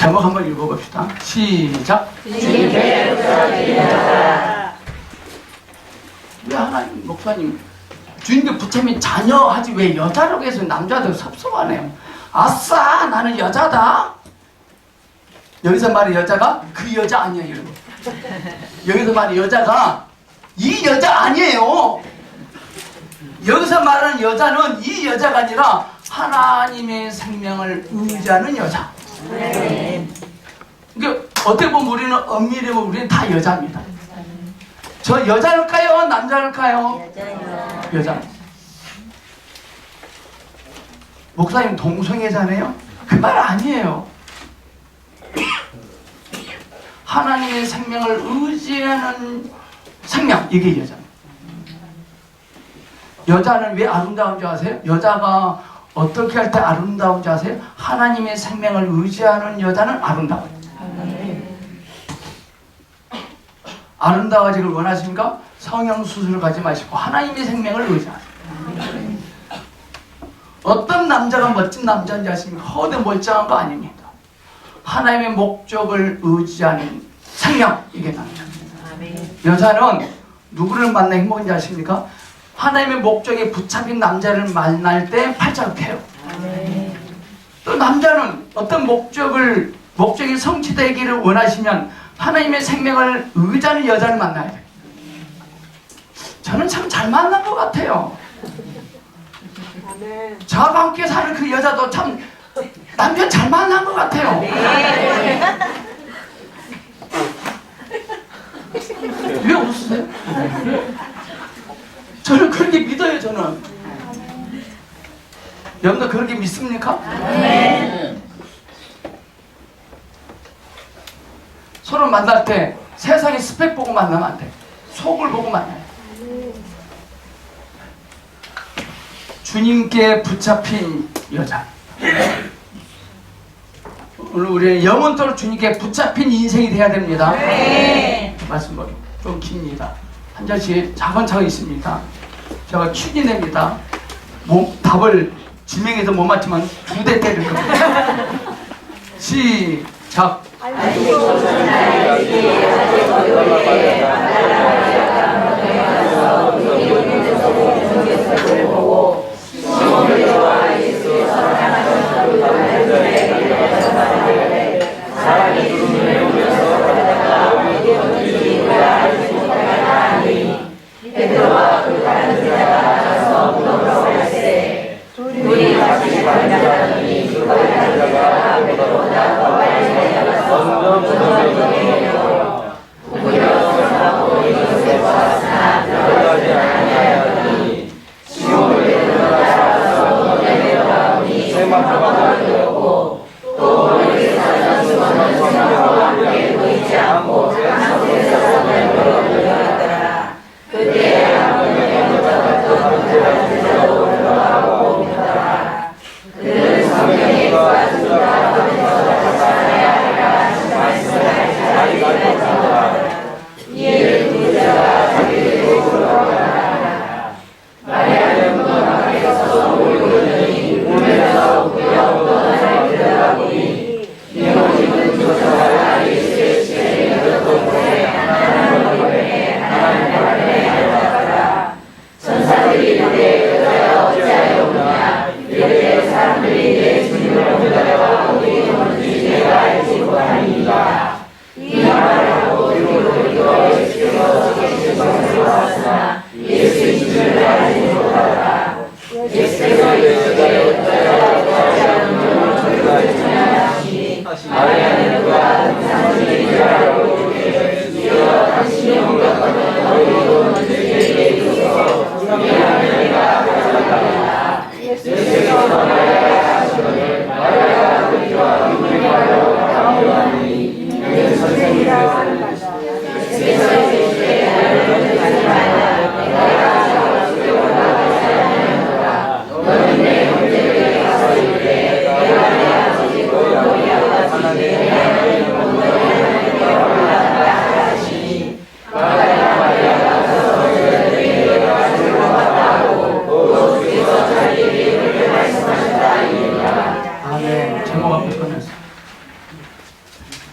제목 한번 읽어봅시다. 시작. 주님께 붙잡히다. 왜 하나님 목사님 주님께 붙잡힌 자녀 하지 왜 여자라고 해서 남자들 섭섭하네요. 아싸 나는 여자다. 여기서 말의 여자가 그 여자 아니에요 여러분. 여기서 말의 여자가 이 여자 아니에요. 여기서 말하는 여자는 이 여자가 아니라 하나님의 생명을 의지하는 여자. 그러니까 어떻게 보면 우리는 엄밀히 보면 우리는 다 여자입니다. 저 여자일까요? 남자일까요? 여자. 목사님 동성애자네요? 그 말 아니에요. 하나님의 생명을 의지하는 생명, 이게 여자입니다. 여자는 왜 아름다운 줄 아세요? 여자가 어떻게 할 때 아름다운 줄 아세요? 하나님의 생명을 의지하는 여자는 아름다워요. 아름다워지길 원하십니까? 성형수술을 가지 마시고 하나님의 생명을 의지하세요. 어떤 남자가 멋진 남자인지 아십니까? 허대 멀쩡한 거 아닙니다. 하나님의 목적을 의지하는 생명, 이게 남자입니다. 여자는 누구를 만나 행복한지 아십니까? 하나님의 목적에 붙잡힌 남자를 만날 때 팔짱을 펴요. 또 남자는 어떤 목적이 성취되기를 원하시면 하나님의 생명을 의지하는 여자를 만나야 돼요. 저는 참 잘 만난 것 같아요. 저와 함께 사는 그 여자도 참 남편 잘 만난 것 같아요. 왜 웃으세요? 저는 그렇게 믿어요. 저는 여러분도 그렇게 믿습니까? 서로 만날 때 세상의 스펙 보고 만나면 안 돼. 속을 보고 만나요. 주님께 붙잡힌 여자. 오늘 우리는 영원토록 주님께 붙잡힌 인생이 돼야 됩니다. 말씀 좀 깁니다. 한 절씩 차근차근 있습니다. 제가 추진합니다. 답을 지명해서 못 맞추면 2대 때릴 겁니다. 시작.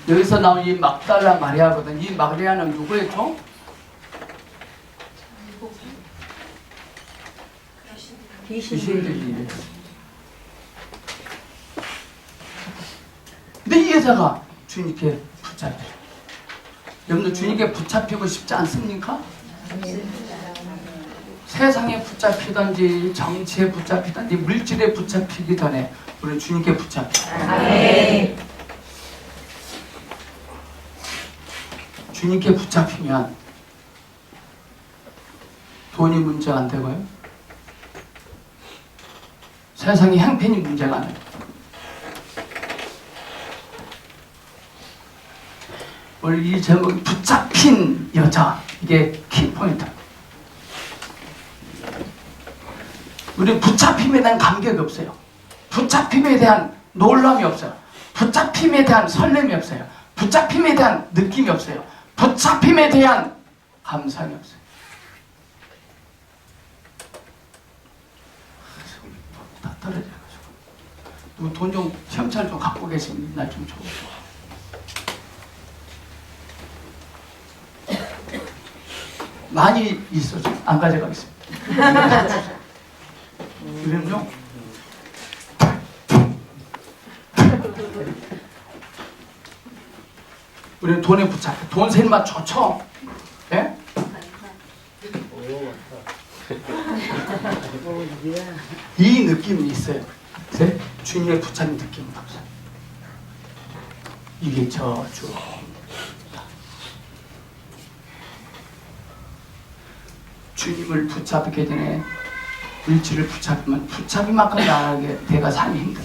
여기서 나온 이 막달라 마리아거든. 이 마리아는 누구였죠? 귀신들이. 근데 이 여자가 주님께 붙잡혀요. 여러분들 주님께 붙잡히고 싶지 않습니까? 세상에 붙잡히든지 정치에 붙잡히든지 물질에 붙잡히기 전에 우리는 주님께 붙잡혀요. 주님께 붙잡히면 돈이 문제가 안 되고요. 세상의 행편이 문제가 안 돼요. 오늘 이 제목이 붙잡힌 여자, 이게 키포인트. 우리 붙잡힘에 대한 감격이 없어요. 붙잡힘에 대한 놀람이 없어요. 붙잡힘에 대한 설렘이 없어요. 붙잡힘에 대한 느낌이 없어요. 붙잡힘에 대한 감상이 없어요. 다 떨어져가지고. 누구 돈 좀 현찰 좀 갖고 계시면 날 좀 줘보세요. 많이 있어서 안 가져가겠습니다. 그럼요. 우리는 돈에 붙잡혀. 돈 세는 맛 좋죠? 예? 이 느낌이 있어요. 주님의 붙잡힌 느낌이 없어요. 이게 저주. 주님을 붙잡게 되네. 물질을 붙잡으면 붙잡이만큼 나아가게 내가 삶이 힘들어.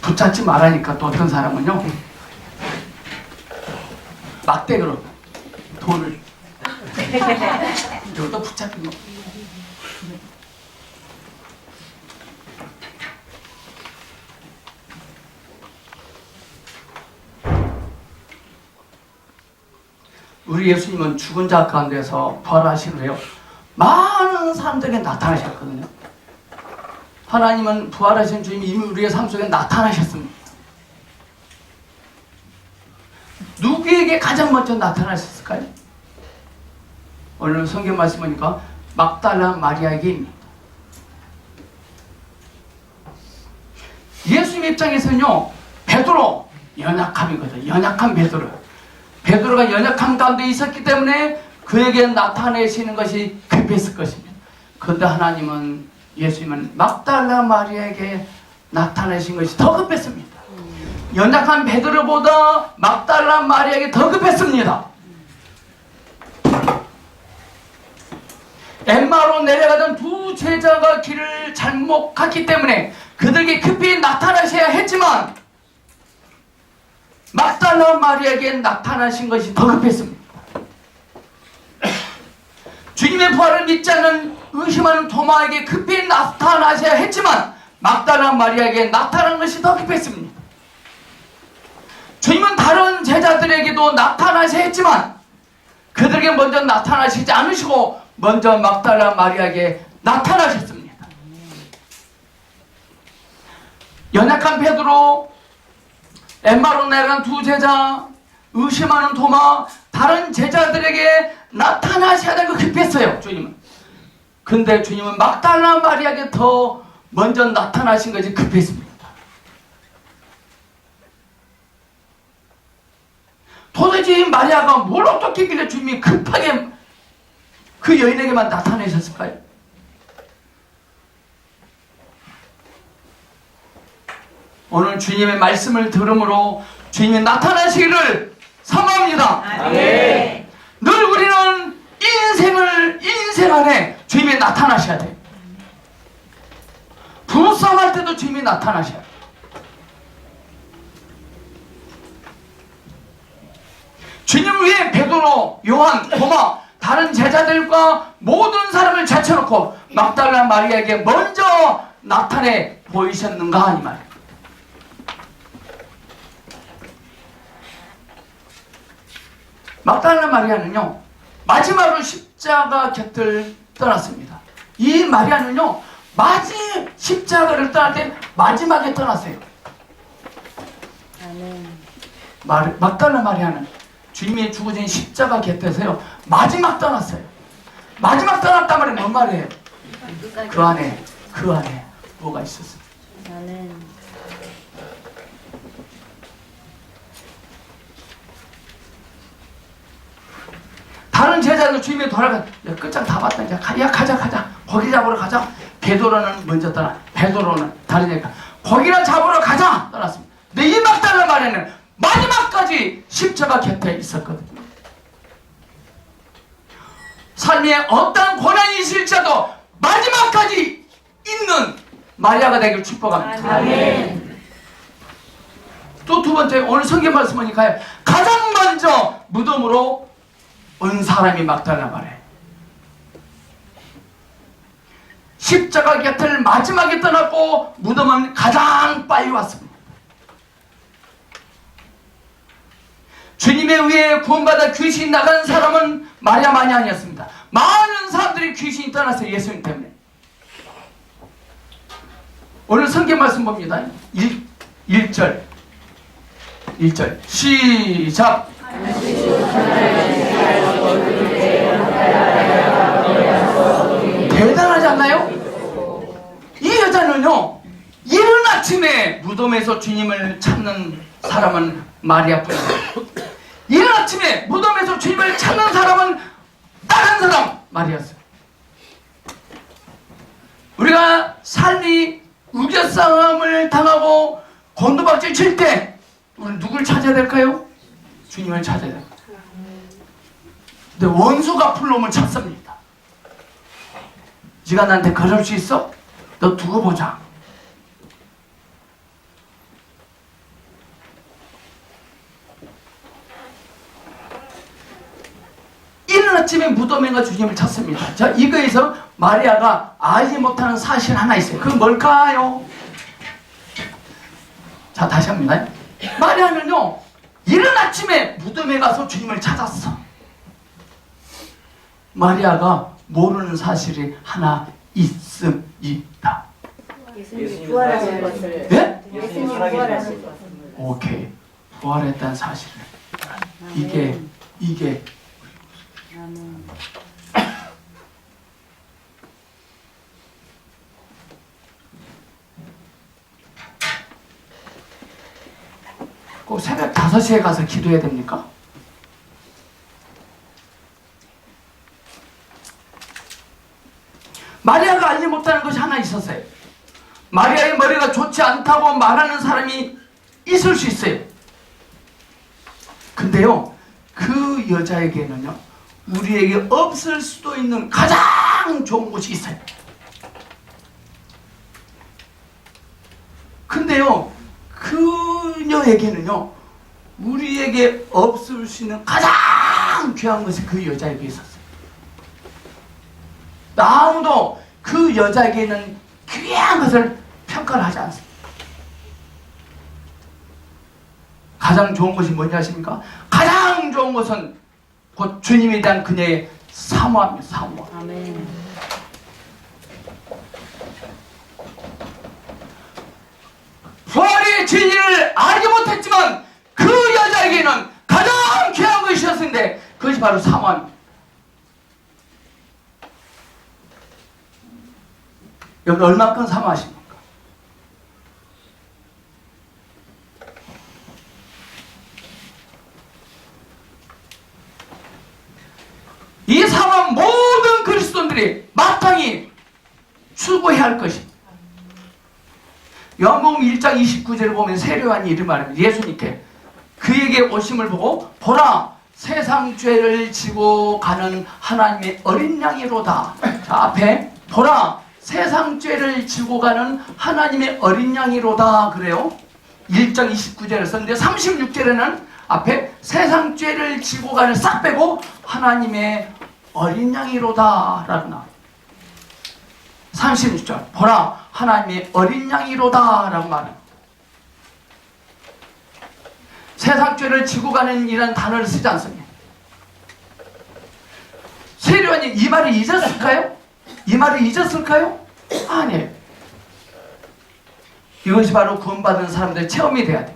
붙잡지 말라니까 또 어떤 사람은요 막대기로 돈을 여기다 붙잡힌 거. 우리 예수님은 죽은 자 가운데서 부활하신 후에요 많은 사람들에게 나타나셨거든요. 하나님은 부활하신 주님이 이미 우리의 삶 속에 나타나셨습니다. 누구에게 가장 먼저 나타나셨을까요? 오늘 성경 말씀 보니까 막달라 마리아에게입니다. 예수님 입장에서는요 베드로 연약함이거든요. 연약한 베드로. 베드로가 연약함 가운데 있었기 때문에 그에게 나타내시는 것이 급했을 것입니다. 그런데 하나님은 예수님은 막달라 마리아에게 나타내신 것이 더 급했습니다. 연약한 베드로보다 막달라 마리아에게 더 급했습니다. 엠마로 내려가던 두 제자가 길을 잘못 갔기 때문에 그들에게 급히 나타나셔야 했지만 막달라 마리아에게 나타나신 것이 더 급했습니다. 주님의 부활을 믿지 않는 의심하는 도마에게 급히 나타나셔야 했지만 막달라 마리아에게 나타난 것이 더 급했습니다. 주님은 다른 제자들에게도 나타나셔야 했지만 그들에게 먼저 나타나시지 않으시고 먼저 막달라 마리아에게 나타나셨습니다. 연약한 베드로, 엠마로 내려간 두 제자, 의심하는 도마, 다른 제자들에게 나타나셔야 되는 거 급했어요. 주님은. 근데 주님은 막달라 마리아에게 더 먼저 나타나신 것이 급했습니다. 도대체 이 마리아가 뭘 어떻게 했길래 주님이 급하게 그 여인에게만 나타내셨을까요? 오늘 주님의 말씀을 들음으로 주님이 나타나시기를 사모합니다. 아멘. 늘 우리는 인생 안에 주님이 나타나셔야 돼요. 부부싸움 할 때도 주님이 나타나셔야 돼요. 주님 위에 베드로, 요한, 도마, 다른 제자들과 모든 사람을 제쳐놓고 막달라 마리아에게 먼저 나타내 보이셨는가 이 말이에요. 막달라 마리아는요 마지막으로 십자가 곁을 떠났습니다. 이 마리아는요 십자가를 떠날 때 마지막에 떠났어요. 막달라 마리아는 주님의 죽으신 십자가 곁에서요 마지막 떠났어요. 마지막 떠났단 말이 뭔 말이에요? 그 안에 뭐가 있었어요? 다른 제자들 주님이 돌아가, 야, 끝장 다 봤다. 이제 가자. 고기 잡으러 가자. 베드로는 먼저 떠나. 베드로는 다른 얘기가 고기나 잡으러 가자 떠났습니다. 근데 이 막달라 마리아는 마지막까지 십자가 곁에 있었거든요. 삶에 어떤 고난이 있을지라도 마지막까지 있는 마리아가 되길 축복합니다. 아멘. 또 두 번째, 오늘 성경 말씀 보니까 가장 먼저 무덤으로 온 사람이 막달라 마리아. 십자가 곁을 마지막에 떠났고 무덤은 가장 빨리 왔습니다. 주님에 의해 구원받아 귀신이 나간 사람은 마리아만이 아니었습니다. 많은 사람들이 귀신이 떠났어요. 예수님 때문에. 오늘 성경 말씀 봅니다. 1절 시작. 대단하지 않나요? 이 여자는요 이른 아침에 무덤에서 주님을 찾는 사람은 마리아뿐이에요. 이른 아침에 무덤에서 주님을 찾는 사람은 다른 사람 마리아였어요. 우리가 삶이 우겨싸움을 당하고 곤두박질 칠 때 우리는 누굴 찾아야 될까요? 주님을 찾아야 됩니다. 근데 원수가 풀놈을 찾습니다. 네가 나한테 그럴 수 있어? 너 두고 보자. 이른 아침에 무덤에 가 주님을 찾습니다. 자, 이거에서 마리아가 알지 못하는 사실 하나 있어요. 그건 뭘까요? 자, 다시 합니다. 마리아는요 이른 아침에 무덤에 가서 주님을 찾았어. 마리아가 모르는 사실이 하나 있습니다. 예수님 부활하신 것을. 네? 예수님 부활하신 것을. 오케이. 부활했다는 사실을. 이게 꼭 새벽 5시에 가서 기도해야 됩니까? 마리아가 알지 못하는 것이 하나 있었어요. 마리아의 머리가 좋지 않다고 말하는 사람이 있을 수 있어요. 근데요 그 여자에게는요 우리에게 없을 수도 있는 가장 좋은 것이 있어요. 근데요 그녀에게는요 우리에게 없을 수 있는 가장 귀한 것이 그 여자에게 있었어요. 아무도 그 여자에게는 귀한 것을 평가를 하지 않습니다. 가장 좋은 것이 뭔지 아십니까? 가장 좋은 것은 곧 주님에 대한 그녀의 사모함입니다. 사모함. 아멘. 부활의 진리를 알지 못했지만 그 여자에게는 가장 귀한 것이었는데 그것이 바로 사모함입니다. 여러분 얼마큼 사모하십니까? 이 사모함 모든 그리스도인들이 마땅히 추구해야 할 것입니다. 요한복음 1장 29절을 보면 세례요한이 이렇게 말합니다. 예수님께 그에게 오심을 보고 보라 세상 죄를 지고 가는 하나님의 어린 양이로다. 자, 앞에 보라 세상 죄를 지고 가는 하나님의 어린 양이로다 그래요. 1장 29절을 썼는데 36절에는 앞에 세상 죄를 지고 가는 싹 빼고 하나님의 어린 양이로다 라고 나와요. 36절 보라 하나님의 어린 양이로다 라고 말합니다. 세상 죄를 지고 가는 이라는 단어를 쓰지 않습니다. 세례요한이 이 말을 잊었을까요? 이 말을 잊었을까요? 아니에요. 이것이 바로 구원받은 사람들의 체험이 돼야 돼.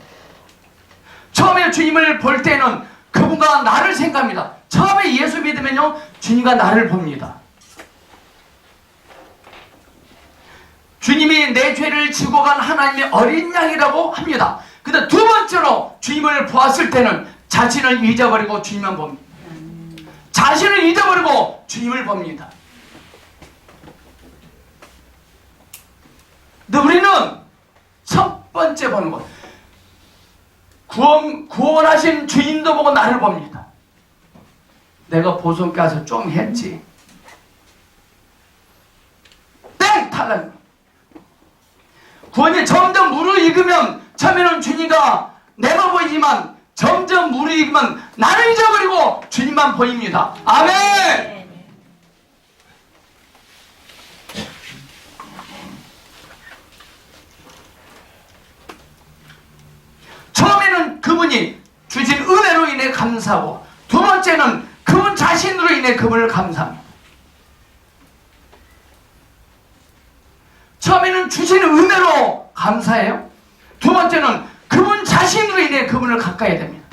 처음에 주님을 볼 때는 그분과 나를 생각합니다. 처음에 예수 믿으면요, 주님과 나를 봅니다. 주님이 내 죄를 지고 간 하나님의 어린 양이라고 합니다. 근데 두 번째로 주님을 보았을 때는 자신을 잊어버리고 주님만 봅니다. 자신을 잊어버리고 주님을 봅니다. 근데 우리는 첫 번째 보는 것, 구원하신 주님도 보고 나를 봅니다. 내가 보석게 와서 좀 했지. 땡! 탈락. 구원이 점점 무르익으면 처음에는 주님과 내가 보이지만 점점 무르익으면 나를 잊어버리고 주님만 보입니다. 아멘! 처음에는 그분이 주신 은혜로 인해 감사하고, 두 번째는 그분 자신으로 인해 그분을 감사합니다. 처음에는 주신 은혜로 감사해요. 두 번째는 그분 자신으로 인해 그분을 가까이 됩니다.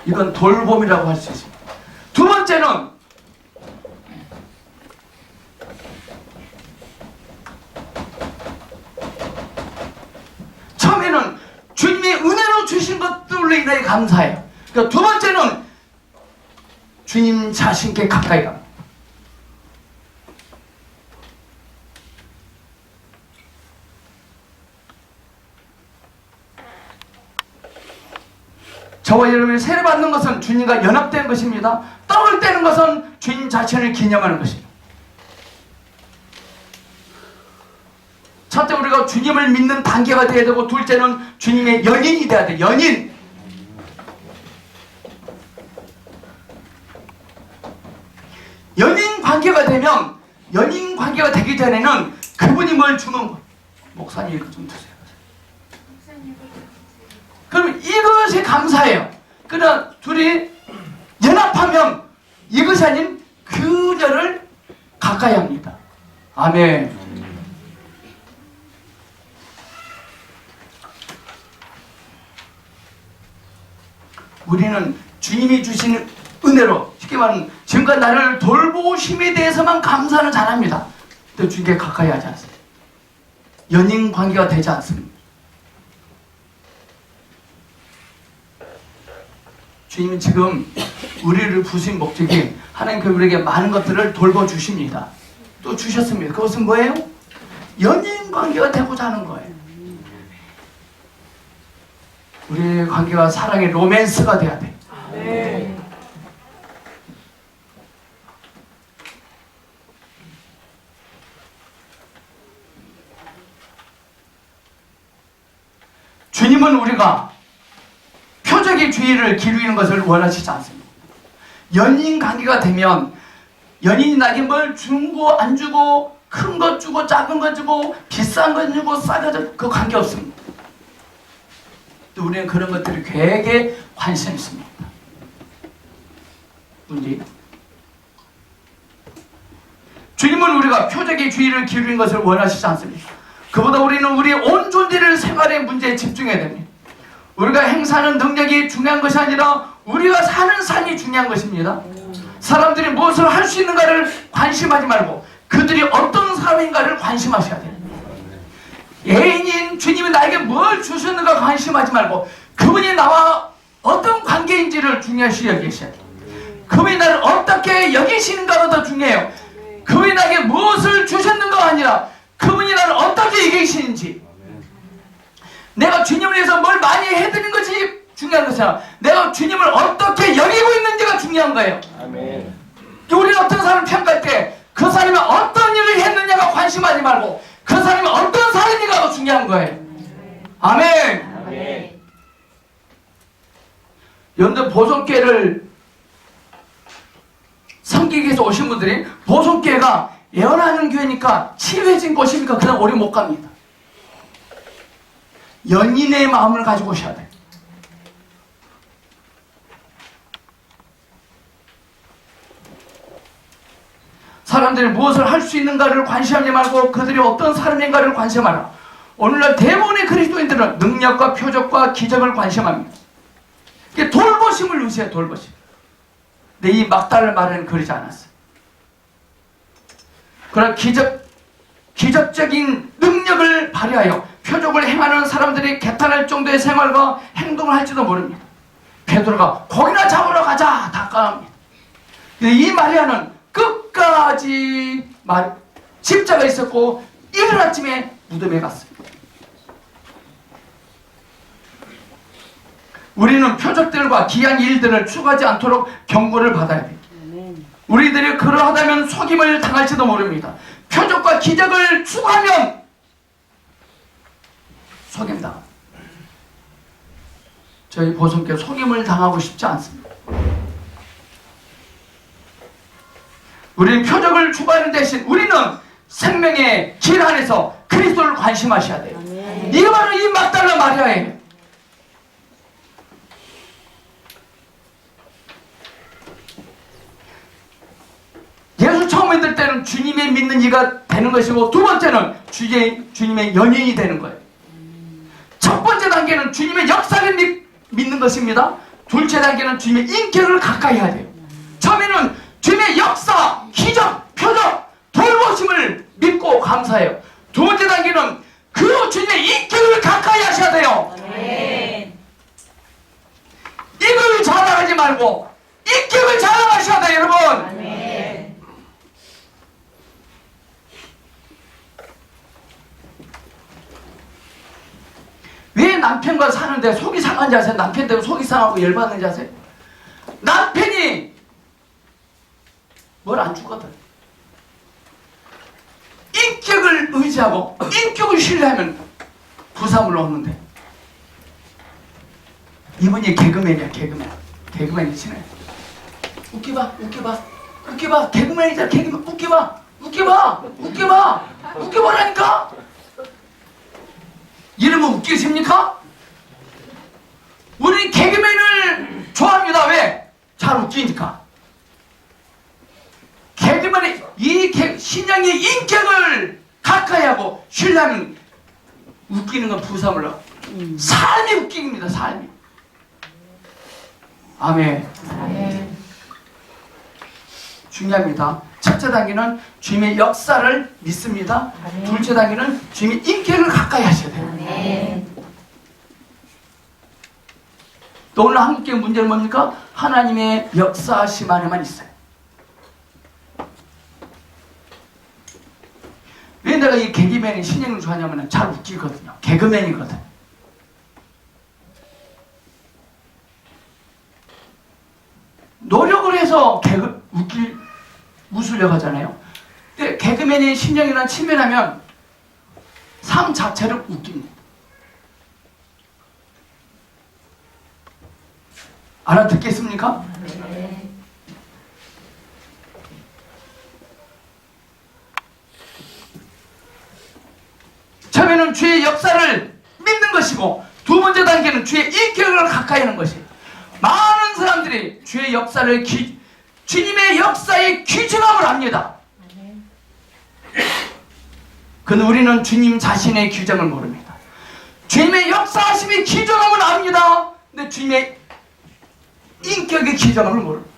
이건 돌봄이라고 할 수 있습니다. 두 번째는 처음에는 주님의 은혜로 주신 것들로 인해 감사해요. 그러니까 두 번째는 주님 자신께 가까이 갑니다. 저와 여러분이 세례받는 것은 주님과 연합된 것입니다. 떡을 떼는 것은 주님 자신을 기념하는 것입니다. 첫째, 우리가 주님을 믿는 단계가 되어야 되고, 둘째는 주님의 연인이 되어야 돼. 연인. 연인 관계가 되면, 연인 관계가 되기 전에는 그분이 뭘 주는 거예요. 목사님 이거 좀 주세요. 그러면 이것이 감사해요. 그러나 둘이 연합하면 이것이 아닌 그녀를 가까이 합니다. 아멘. 우리는 주님이 주신 은혜로, 쉽게 말하면 지금까지 나를 돌보심에 대해서만 감사는 잘합니다. 근데 주님께 가까이 하지 않습니다. 연인 관계가 되지 않습니다. 주님은 지금 우리를 부신 목적이 하나님께서 우리에게 많은 것들을 돌봐주십니다. 또 주셨습니다. 그것은 뭐예요? 연인 관계가 되고자 하는 거예요. 우리의 관계가 사랑의 로맨스가 돼야 돼. 네. 주님은 우리가 표적의 주의를 기울이는 것을 원하시지 않습니다. 연인 관계가 되면 연인이 나에게 뭘 주고 안 주고, 큰 것 주고 작은 것 주고 비싼 것 주고 싸게 주고, 그 관계 없습니다. 또 우리는 그런 것들이 되게 관심 있습니다. 문제. 주님은 우리가 표적의 주의를 기울이는 것을 원하시지 않습니다. 그보다 우리는 우리의 온 존재를 생활의 문제에 집중해야 됩니다. 우리가 행사하는 능력이 중요한 것이 아니라 우리가 사는 삶이 중요한 것입니다. 사람들이 무엇을 할 수 있는가를 관심하지 말고 그들이 어떤 사람인가를 관심하셔야 돼요. 예인인 주님이 나에게 뭘 주셨는가 관심하지 말고 그분이 나와 어떤 관계인지를 중요시 여기셔야 돼요. 그분이 나를 어떻게 여기시는가가 더 중요해요. 그분이 나에게 무엇을 주셨는가가 아니라 그분이 나를 어떻게 여기시는지, 내가 주님을 위해서 뭘 많이 해드린 것이 중요한 것이 아니라 내가 주님을 어떻게 여기고 있는지가 중요한 거예요. 아멘. 우리는 어떤 사람을 평가할 때 그 사람이 어떤 일을 했느냐가 관심하지 말고 그 사람이 어떤 사람인가가 더 중요한 거예요. 아멘. 아멘. 여러분들 보석계를 섬기기 위해서 오신 분들이 보석계가 예언하는 교회니까 치유해진 곳이니까 그냥 오래 못 갑니다. 연인의 마음을 가지고 오셔야 돼요. 사람들이 무엇을 할 수 있는가를 관심하지 말고 그들이 어떤 사람인가를 관심하라. 오늘날 대부분의 그리스도인들은 능력과 표적과 기적을 관심합니다. 돌보심을 의지해, 돌보심. 근데 이 막달라 마리아는 그러지 않았어요. 그러나 기적적인 능력을 발휘하여 표적을 행하는 사람들이 개탄할 정도의 생활과 행동을 할지도 모릅니다. 베드로가 고기나 잡으러 가자 다 까납니다. 이 마리아는 끝까지 십자가 있었고 이른 아침에 무덤에 갔습니다. 우리는 표적들과 귀한 일들을 추구하지 않도록 경고를 받아야 됩니다. 우리들이 그러하다면 속임을 당할지도 모릅니다. 표적과 기적을 추구하면 속임당합니다. 저희 보성교 속임을 당하고 싶지 않습니다. 우리는 표적을 추구하는 대신 우리는 생명의 길 안에서 그리스도를 관심하셔야 돼요. 이게 바로 이 막달라 마리아예요. 예수 처음 믿을 때는 주님의 믿는 이가 되는 것이고, 두 번째는 주님의 연인이 되는 거예요. 첫 번째 단계는 주님의 역사를 믿는 것입니다. 둘째 단계는 주님의 인격을 가까이 해야 돼요. 처음에는 주님의 역사, 기적, 표적, 돌보심을 믿고 감사해요. 두 번째 단계는 그 주님의 인격을 가까이 하셔야 돼요. 이걸 자랑하지 말고 인격을 자랑하셔야 돼요, 여러분. 왜 남편과 사는데 속이 상한지 아세요? 남편 때문에 속이 상하고 열받는지 아세요? 남편이 뭘 안 주거든. 인격을 의지하고 인격을 신뢰하면 부담을 얻는데, 이분이 개그맨이야. 개그맨이 친해. 웃기봐. 개그맨이잖아. 개그맨. 웃기봐라니까. 이러면 웃기십니까? 우리 개그맨을 좋아합니다. 왜? 잘 웃기니까. 개그맨의 신앙의 인격을 가까이 하고 신뢰하면 웃기는 건 부담을 얻어. 삶이 웃깁니다. 삶이. 아멘. 중요합니다. 첫째 단계는 주님의 역사를 믿습니다. 둘째 단계는 주님의 인격을 가까이 하셔야 돼요. 또 오늘 한국교회 문제는 뭡니까? 하나님의 역사하심 안에만 있어요. 왜 내가 이 개그맨이 신앙을 좋아하냐면 잘 웃기거든요. 개그맨이거든. 노력을 해서 웃으려고 하잖아요. 근데 개그맨이 신앙이랑 친밀하면 삶 자체를 웃깁니다. 알아듣겠습니까? 처음에는 주의 역사를 믿는 것이고, 두 번째 단계는 주의 인격을 가까이 하는 것이에요. 많은 사람들이 주의 역사를 주님의 역사의 귀중함을 압니다. 그런데 우리는 주님 자신의 규정을 모릅니다. 주님의 역사하심의 귀중함을 압니다. 근데 주님의 인격의 귀중함을 모릅니다.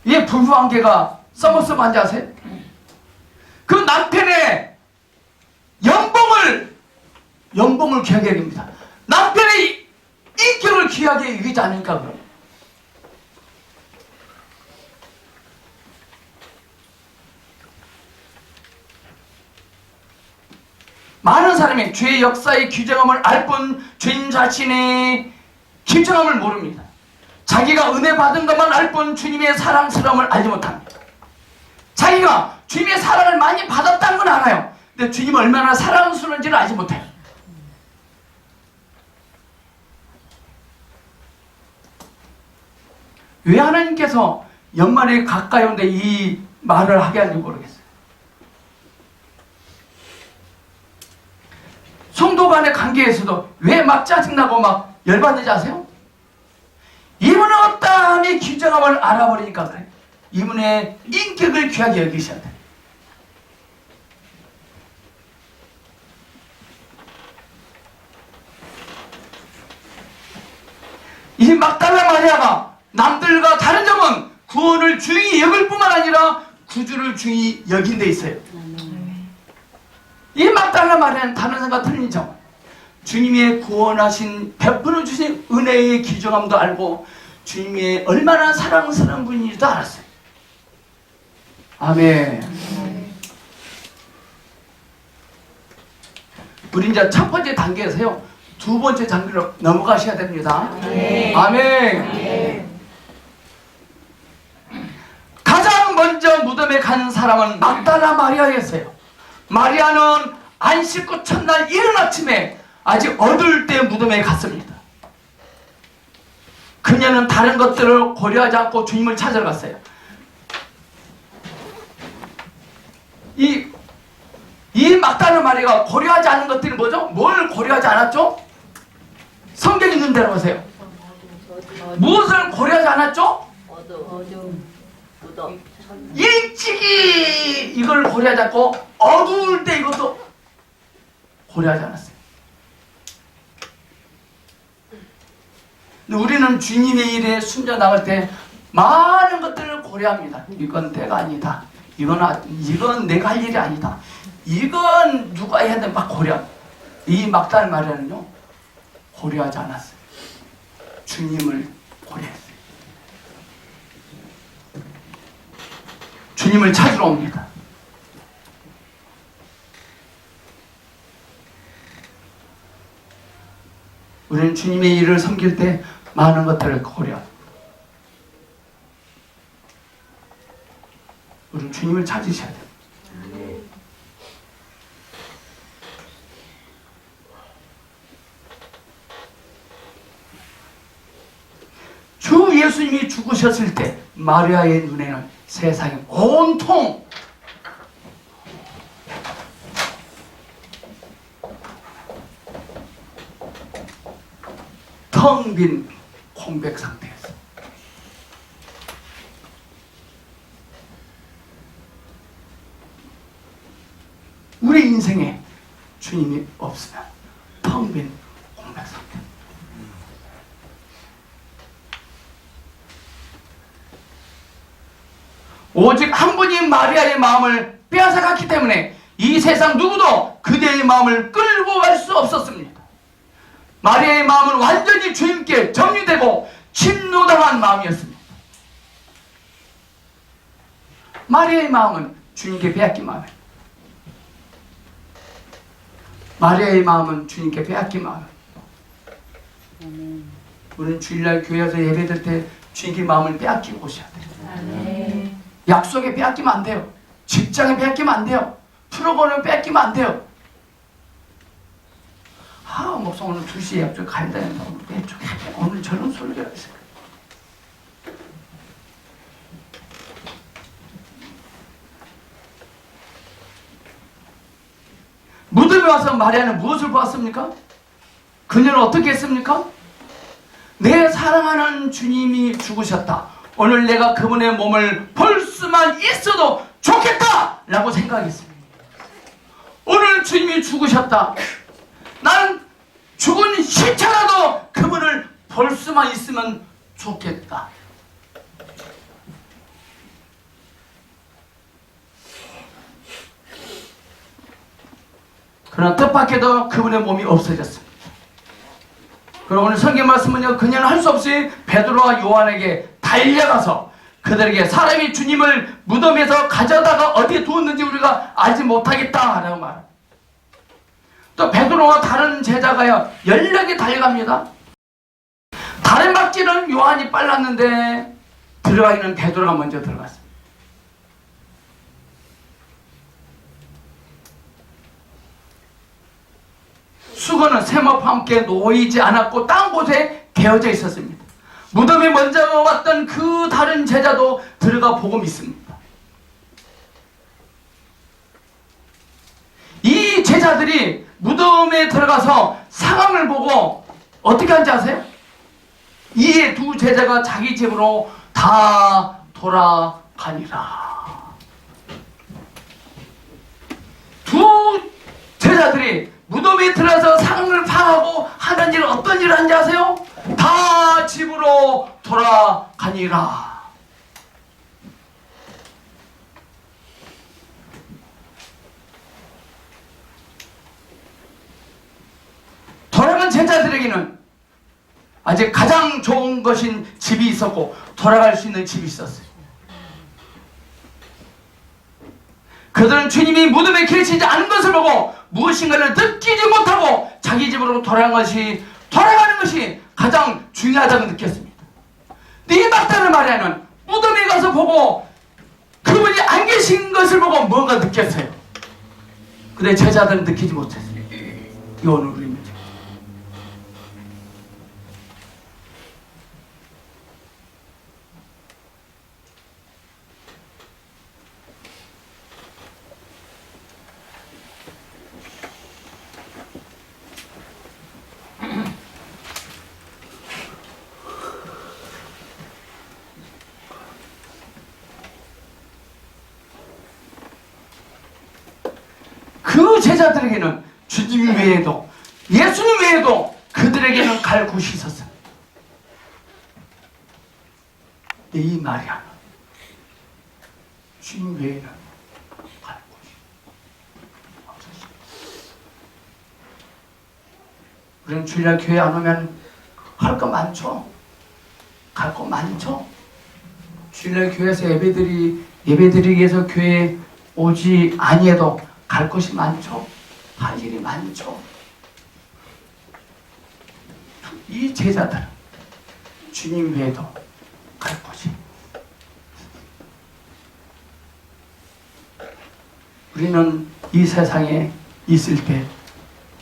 이 부부관계가 써머스 뭔지 아세요? 그 남편의 연봉을 귀하게 여깁니다. 남편의 인격을 귀하게 여기지 않으니까 그럼. 많은 사람이 죄의 역사의 규정함을 알 뿐 주님 자신의 규정함을 모릅니다. 자기가 은혜 받은 것만 알 뿐 주님의 사랑스러움을 알지 못합니다. 자기가 주님의 사랑을 많이 받았다는 건 알아요. 근데 주님을 얼마나 사랑스러운지를 알지 못해요. 왜 하나님께서 연말에 가까이 온데 이 말을 하게 하는지 모르겠어요. 성도 간의 관계에서도 왜 막 짜증나고 막 열받는지 아세요? 이분은 어떠함의 기정함을 알아버리니까 그래. 이분의 인격을 귀하게 여기셔야 돼. 이 막달라 마리아가 남들과 다른 점은 구원을 중히 여길 뿐만 아니라 구주를 중히 여긴 데 있어요. 이 막달라 마리아는 다른 사람과 틀린 점, 주님의 구원하신 베풀어 주신 은혜의 기정함도 알고 주님의 얼마나 사랑스러운 분인지도 알았어요. 아멘. 우리 이제 첫 번째 단계에서요, 두 번째 단계로 넘어가셔야 됩니다. 아멘. 가장 먼저 무덤에 간 사람은 막달라 마리아였어요. 마리아는 안 씻고 첫날 이른 아침에 아직 어두울 때 무덤에 갔습니다. 그녀는 다른 것들을 고려하지 않고 주님을 찾으러 갔어요. 이 막달라 마리아가 고려하지 않은 것들이 뭐죠? 뭘 고려하지 않았죠? 성경에 있는 대로 하세요. 무엇을 고려하지 않았죠? 일찍이 이걸 고려하지 않고 어두울 때 이것도 고려하지 않았어요. 근데 우리는 주님의 일에 숨져 나갈 때 많은 것들을 고려합니다. 이건 내가 아니다. 이건 내가 할 일이 아니다. 이건 누가 해야 돼? 막 고려. 이 막달라 마리아는요, 고려하지 않았어요. 주님을 고려했어요. 주님을 찾으러 옵니다. 우리는 주님의 일을 섬길 때 많은 것들을 고려. 우리는 주님을 찾으셔야 돼요. 주 예수님이 죽으셨을 때 마리아의 눈에는 세상이 온통 텅 빈 공백 상태였어요. 우리 인생에 주님이 없으면 텅 빈 공백 상태. 오직 한 분이 마리아의 마음을 빼앗아갔기 때문에 이 세상 누구도 그대의 마음을 끌고 갈 수 없었습니다. 마리아의 마음은 완전히 주님께 정리되고 침노당한 마음이었습니다. 마리아의 마음은 주님께 빼앗긴 마음이에요. 마리아의 마음은 주님께 빼앗긴 마음이에요. 우리는 주일날 교회에서 예배드릴 때 주님께 마음을 빼앗기고 오셔야 돼요. 약속에 빼앗기면 안 돼요. 직장에 빼앗기면 안 돼요. 프로그램에 빼앗기면 안 돼요. 목사 오늘 2시에 약속 가야 되는데 오늘 저런 설교가 있어요. 무덤에 와서 마리아는 무엇을 보았습니까? 그녀는 어떻게 했습니까? 내 사랑하는 주님이 죽으셨다. 오늘 내가 그분의 몸을 볼 수만 있어도 좋겠다! 라고 생각했습니다. 오늘 주님이 죽으셨다. 난 죽은 시체라도 그분을 볼 수만 있으면 좋겠다. 그러나 뜻밖에도 그분의 몸이 없어졌습니다. 그럼 오늘 성경 말씀은요, 그녀는 할 수 없이 베드로와 요한에게 달려가서 그들에게 사람이 주님을 무덤에서 가져다가 어디에 두었는지 우리가 알지 못하겠다라고 말합니다. 또 베드로와 다른 제자가요, 연락이 달려갑니다. 다른 박지는 요한이 빨랐는데 들어가기는 베드로가 먼저 들어갔습니다. 수건은 세모와 함께 놓이지 않았고 딴 곳에 개어져 있었습니다. 무덤에 먼저 왔던 그 다른 제자도 들어가 보고 믿습니다. 이 제자들이 무덤에 들어가서 상황을 보고 어떻게 하는지 아세요? 이에 두 제자가 자기 집으로 다 돌아가니라. 두 제자들이 무덤에 들어서 상을 파하고 하는 일, 어떤 일을 하는지 아세요? 다 집으로 돌아가니라. 돌아간 제자들에게는 아직 가장 좋은 것인 집이 있었고 돌아갈 수 있는 집이 있었어요. 그들은 주님이 무덤에 계시지 않은 것을 보고 무엇인가를 느끼지 못하고 자기 집으로 돌아가는 것이 가장 중요하다고 느꼈습니다. 이 막다른 마리아는 무덤에 가서 보고 그분이 안 계신 것을 보고 뭔가 느꼈어요. 근데 제자들은 느끼지 못했어요. 이 오늘 우리입니다. 그 제자들에게는 주님 외에도 예수님 외에도 그들에게는 갈 곳이 있었어요. 이 마리아는 주님 외에는 갈 곳이 없었어요. 우리는 주일날 교회 안 오면 할 거 많죠? 갈 거 많죠? 주일날 교회에서 예배드리기 위해서 교회에 오지 아니해도 갈 곳이 많죠. 할 일이 많죠. 이 제자들은 주님 외에도 갈 곳이. 우리는 이 세상에 있을 때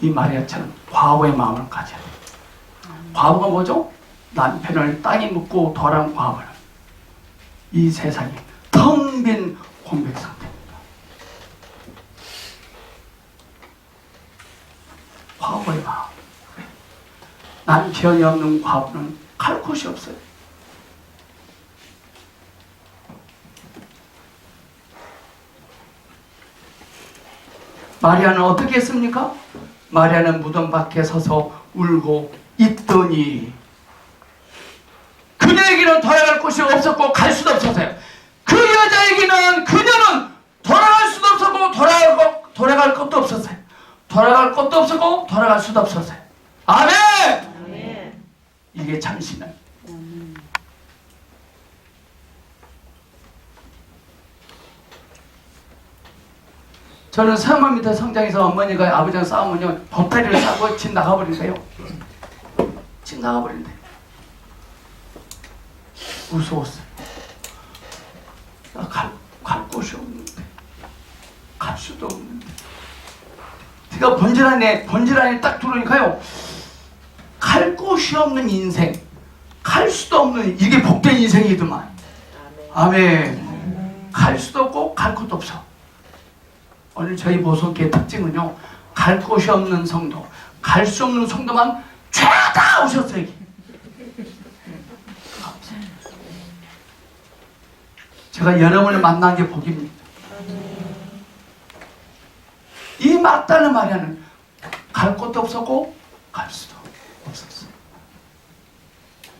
이 마리아처럼 과부의 마음을 가져야 돼요. 과부가 뭐죠? 남편을 땅에 묻고 돌아온 과부는 이 세상에 텅 빈 공백 상태입니다. 과부의 마음. 남편이 없는 과부는 갈 곳이 없어요. 마리아는 어떻게 했습니까? 마리아는 무덤 밖에 서서 울고 있더니 그녀에게는 돌아갈 곳이 없었고 갈 수도 없었어요. 그 여자에게는 그녀는 돌아갈 수도 없었고 돌아갈 것도 없었어요. 돌아갈 것도 없었고 돌아갈 수도 없었어요. 아멘! 아멘. 이게 참신은 저는 3만 m 성장해서 어머니가 아버지랑 싸우면요 돗다리를 싸고 집 나가버린대요. 집 나가버린대. 무서웠어요. 갈 곳이 없는데 갈 수도 없는데 제가 번지란에 딱 들어오니까요 갈 곳이 없는 인생, 갈 수도 없는 이게 복된 인생이더만. 아멘. 갈 수도 없고 갈 곳도 없어. 오늘 저희 보석교회 특징은요 갈 곳이 없는 성도, 갈 수 없는 성도만 죄다 오셨어요. 제가 여러분을 만난 게 복입니다. 이 막다른 마리아는 갈 곳도 없었고 갈 수도 없었어요.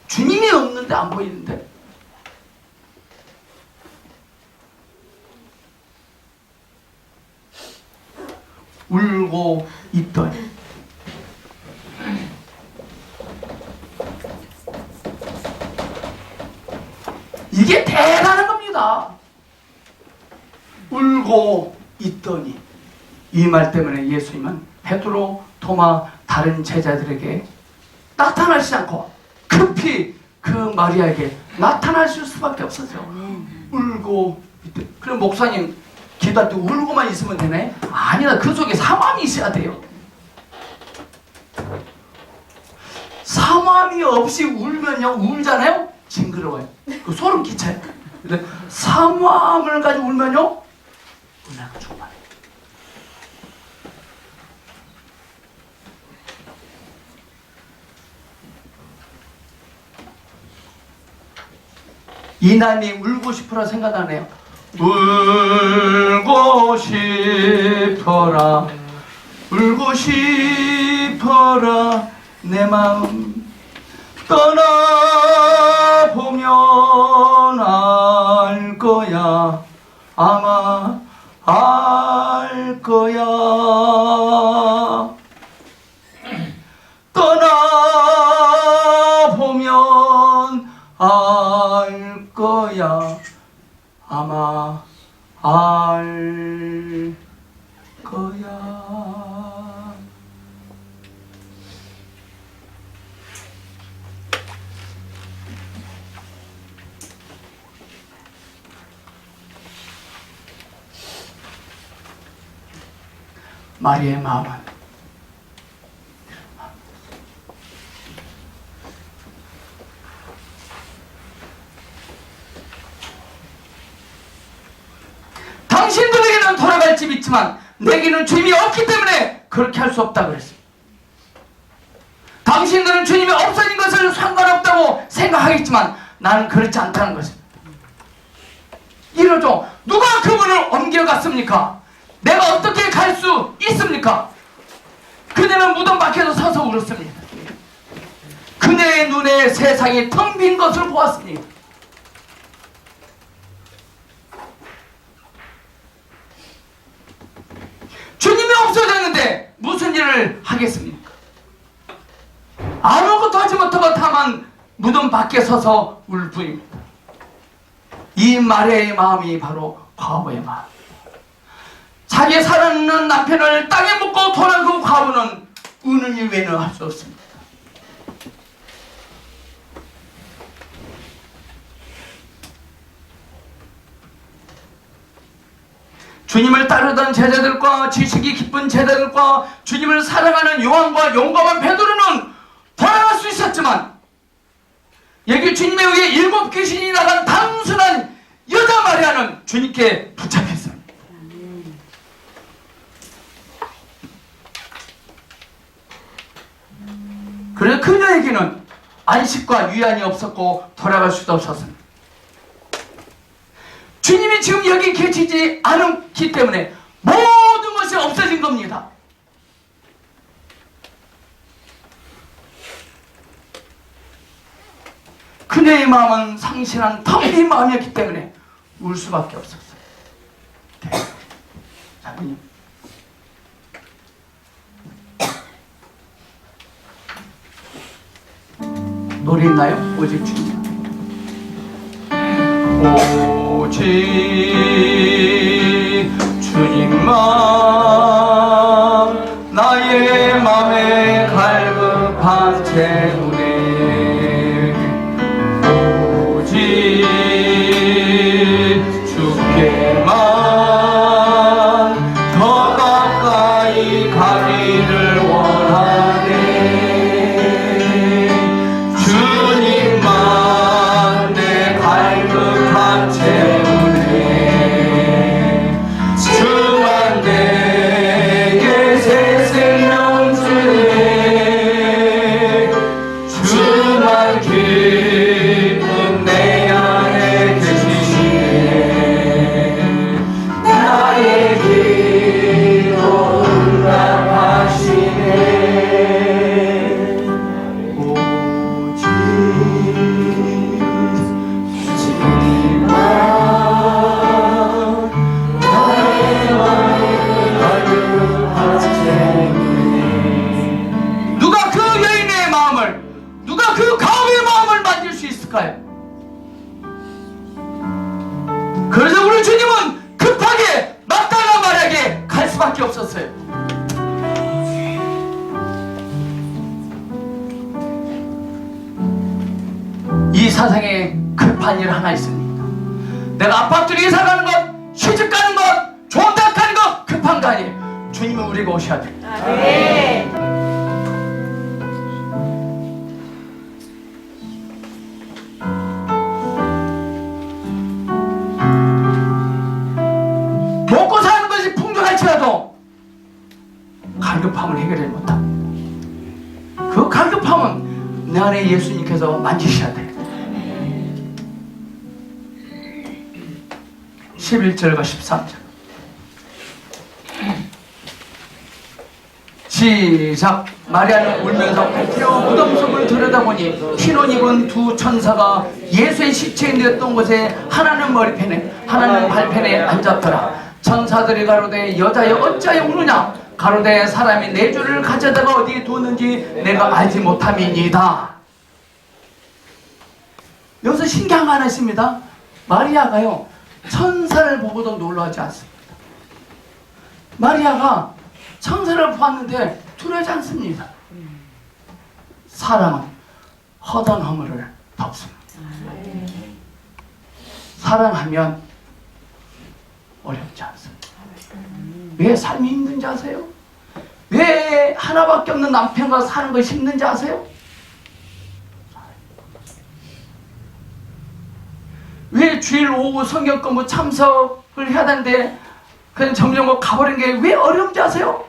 주님이 없는데 안 보이는데 울고 있더니 이게 대단한 겁니다. 울고 있더니 이 말 때문에 예수님은 베드로, 토마, 다른 제자들에게 나타나시지 않고 급히 그 마리아에게 나타나실 수밖에 없었어요. 울고 있더니. 그럼 목사님 기도할 때 울고만 있으면 되네? 아니다. 그 속에 사모함이 있어야 돼요. 사모함이 없이 울면요 울잖아요? 징그러워요. 그 소름 끼쳐요. 근데 사모함을 가지고 울면요 은혜가 충만해요. 이남이 울고 싶어라 생각나네요. 울고 싶어라 울고 싶어라 내 마음 떠나보면 알 거야 아마 알 거야 떠나보면 알 거야 아마 알 거야. 마리아의 마음은 당신들에게는 돌아갈 집이 있지만 내게는 주님이 없기 때문에 그렇게 할 수 없다고 그랬습니다. 당신들은 주님이 없어진 것을 상관없다고 생각하겠지만 나는 그렇지 않다는 것입니다. 이러죠. 누가 그분을 옮겨갔습니까? 내가 어떻게 갈 수 있습니까? 그녀는 무덤 밖에서 서서 울었습니다. 그녀의 눈에 세상이 텅 빈 것을 보았습니다. 주님이 없어졌는데 무슨 일을 하겠습니까? 아무것도 하지 못하고 다만 무덤 밖에 서서 울 뿐입니다. 이 마리아의 마음이 바로 과부의 마음. 자기 사랑하는 남편을 땅에 묻고 돌아간 과부는 우는 일 외에는 할 수 없습니다. 주님을 따르던 제자들과 지식이 깊은 제자들과 주님을 사랑하는 요한과 용감한 베드로는 돌아갈 수 있었지만 여기 주님에 의해 7 귀신이 나간 단순한 여자 마리아는 주님께 붙잡혔습니다. 그래서 그녀에게는 안식과 위안이 없었고 돌아갈 수도 없었습니다. 주님이 지금 여기 계시지 않기 때문에 모든 것이 없어진 겁니다. 그녀의 마음은 상실한 텅 빈 마음이었기 때문에 울 수밖에 없었어요. 네. 자부님. 노래 있나요? 오직 주님. 오직 주님만 나의 맘에 갈급한 채우네. 오직 주께만 더 가까이 가기를 원하네. 주님만 내 갈급한 채우네. 주만 내게 새 생명 주네. 주만 기쁨 내 안에 계시네. 나의 기도 응답하시네. 누가 그 여인의 마음을, 누가 그 가움의 마음을 만질 수 있을까요? 그래서 우리 주님은 급하게 막달라 마리아에게 갈 수밖에 없었어요. 이 세상에 급한 일 하나 있습니다. 내가 아파트로 이사 가는 것, 시집 가는 것, 좋은 대학 가는 것 급한 거 아니에요. 주님은 우리가 오셔야 돼요. 네. 먹고 사는 것이 풍족할지라도 갈급함을 해결하지 못하고, 그 갈급함은 내 안에 예수님께서 만지셔야 돼요. 11절과 13절 시작. 마리아는 울면서 베드로 무덤 속을 들여다보니 흰옷 입은 두 천사가 예수의 시체에 누웠던 곳에 하나는 머리편에 하나는 발편에 앉았더라. 천사들이 가로되 여자여 어찌하여 우느냐. 가로되 사람이 내 주를 가져다가 어디에 두었는지 내가 알지 못함이니이다. 여기서 신기한 거 하나 있습니다. 마리아가요 천사를 보고도 놀라지 않습니다. 마리아가 천사를 보았는데 두려워하지 않습니다. 사랑은 허던 허물을 덮습니다. 사랑하면 어렵지 않습니다. 왜 삶이 힘든지 아세요? 왜 하나밖에 없는 남편과 사는 것이 힘든지 아세요? 왜 주일 오후 성경 공부 참석을 해야 되는데 그냥 점점 가버린 게 왜 어려운지 아세요?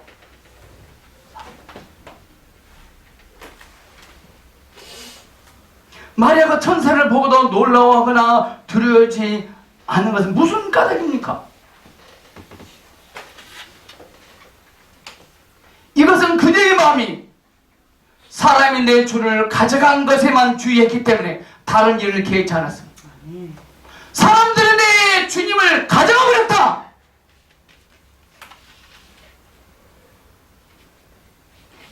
마리아가 천사를 보고도 놀라워하거나 두려워하지 않는 것은 무슨 까닭입니까? 이것은 그녀의 마음이 사람이 내 주를 가져간 것에만 주의했기 때문에 다른 일을 계획치 않았습니다. 사람들은 내 주님을 가져가 버렸다.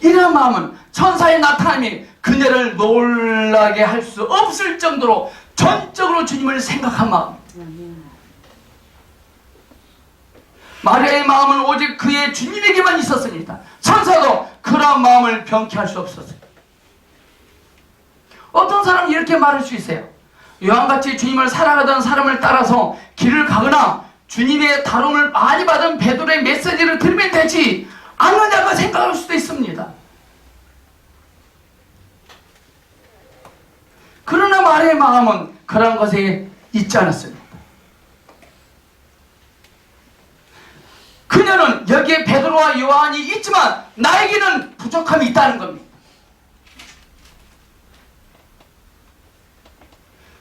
이런 마음은 천사의 나타남이 그녀를 놀라게 할 수 없을 정도로 전적으로 주님을 생각한 마음. 마리아의 마음은 오직 그의 주님에게만 있었습니다. 천사도 그러한 마음을 병케 할 수 없었어요. 어떤 사람이 이렇게 말할 수 있어요. 요한같이 주님을 사랑하던 사람을 따라서 길을 가거나 주님의 다름을 많이 받은 베드로의 메시지를 들으면 되지 않느냐고 생각할 수도 있습니다. 그러나 마리아의 마음은 그런 것에 있지 않았습니다. 그녀는 여기에 베드로와 요한이 있지만 나에게는 부족함이 있다는 겁니다.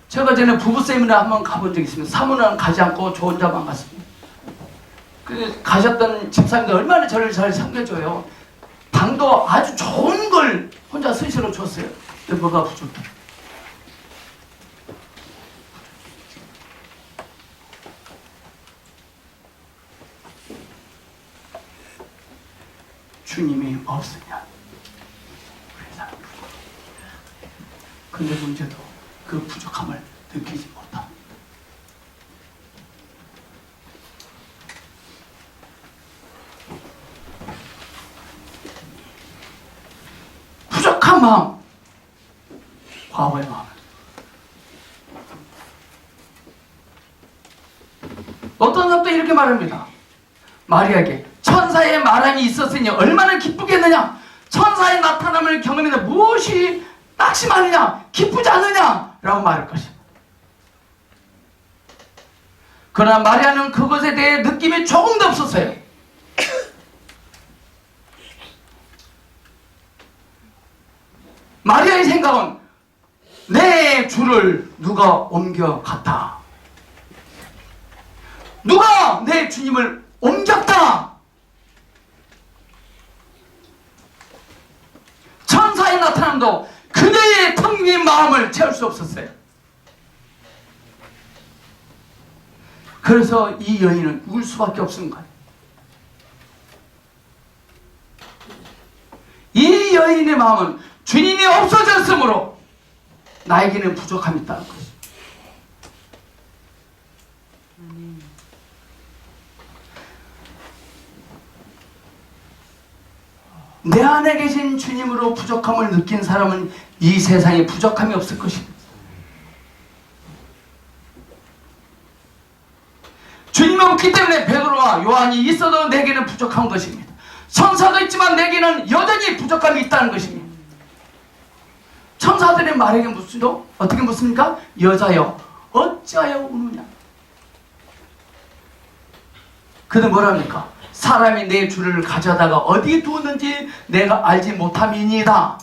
제가 전에 부부 세미나 한번 가본 적이 있습니다. 사모는 가지 않고 저 혼자만 갔습니다. 가셨던 집사님들 얼마나 저를 잘 섬겨줘요. 방도 아주 좋은 걸 혼자 스스로 줬어요. 근데 뭐가 부족해? 주님이 없으면 우리 사람 부족해. 근데 문제도 그 부족함을 느끼지 못합니다. 부족한 마음, 과거의 마음. 어떤 사람도 이렇게 말합니다. 마리아에게 천사의 말함이 있었으니 얼마나 기쁘겠느냐. 천사의 나타남을 경험했는데 무엇이 낙심하느냐, 기쁘지 않느냐 라고 말할 것입니다. 그러나 마리아는 그것에 대해 느낌이 조금도 없었어요. 마리아의 생각은 내 주를 누가 옮겨갔다. 누가 내 주님을 옮겼다. 천사의 나타남도 그녀의 텅 빈 마음을 채울 수 없었어요. 그래서 이 여인은 울 수밖에 없는 거예요. 이 여인의 마음은 주님이 없어졌으므로 나에게는 부족함이 있다는 것이죠. 내 안에 계신 주님으로 부족함을 느낀 사람은 이 세상에 부족함이 없을 것입니다. 주님이 없기 때문에 베드로와 요한이 있어도 내게는 부족한 것입니다. 천사도 있지만 내게는 여전히 부족함이 있다는 것입니다. 천사들의 말에게 묻죠? 어떻게 묻습니까? 여자여 어찌하여 우느냐. 그는 뭐랍니까? 사람이 내 주를 가져다가 어디에 두었는지 내가 알지 못함이니이다.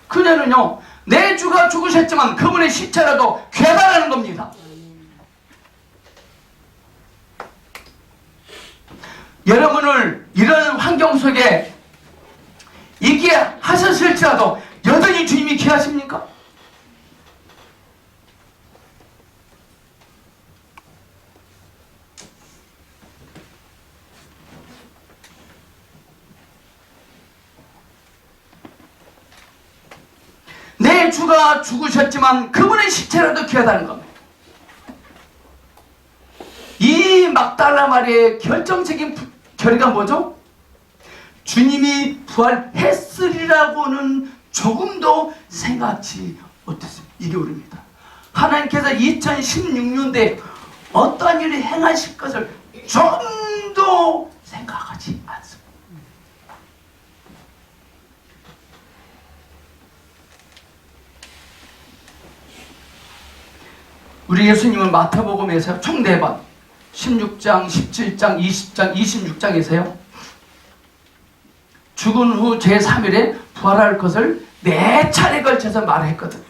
그녀는요, 내 주가 죽으셨지만 그분의 시체라도 괴다라는 겁니다. 여러분을 이런 환경 속에 있게 하셨을지라도 여전히 주님이 귀하십니까? 내 주가 죽으셨지만 그분의 시체라도 귀하다는 겁니다. 이 막달라 마리아의 결정적인 결의가 뭐죠? 주님이 부활했으리라고는 조금도 생각지 못했습니다. 이게 우리입니다. 하나님께서 2016년대에 어떠한 일을 행하실 것을 조금도 생각하지 않습니다. 우리 예수님은 마태복음에서 총 4번 16장, 17장, 20장, 26장에서요 죽은 후 제3일에 부활할 것을 4차례 걸쳐서 말했거든.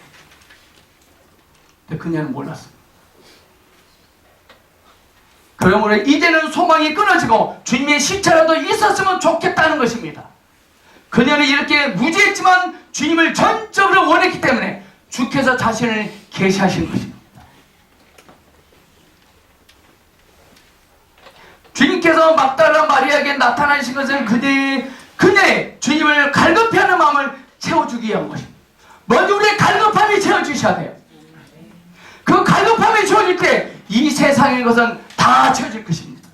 근데 그녀는 몰랐어요. 그러므로 이제는 소망이 끊어지고 주님의 시체라도 있었으면 좋겠다는 것입니다. 그녀는 이렇게 무지했지만 주님을 전적으로 원했기 때문에 주께서 자신을 계시하신 것입니다. 주님께서 막달라 마리아에게 나타나신 것은 그녀의 주님을 갈급해하는 마음을 채워주기 위한 것입니다. 먼저 우리의 갈급함이 채워주셔야 돼요. 그 갈급함이 채워질 때 이 세상의 것은 다 채워질 것입니다.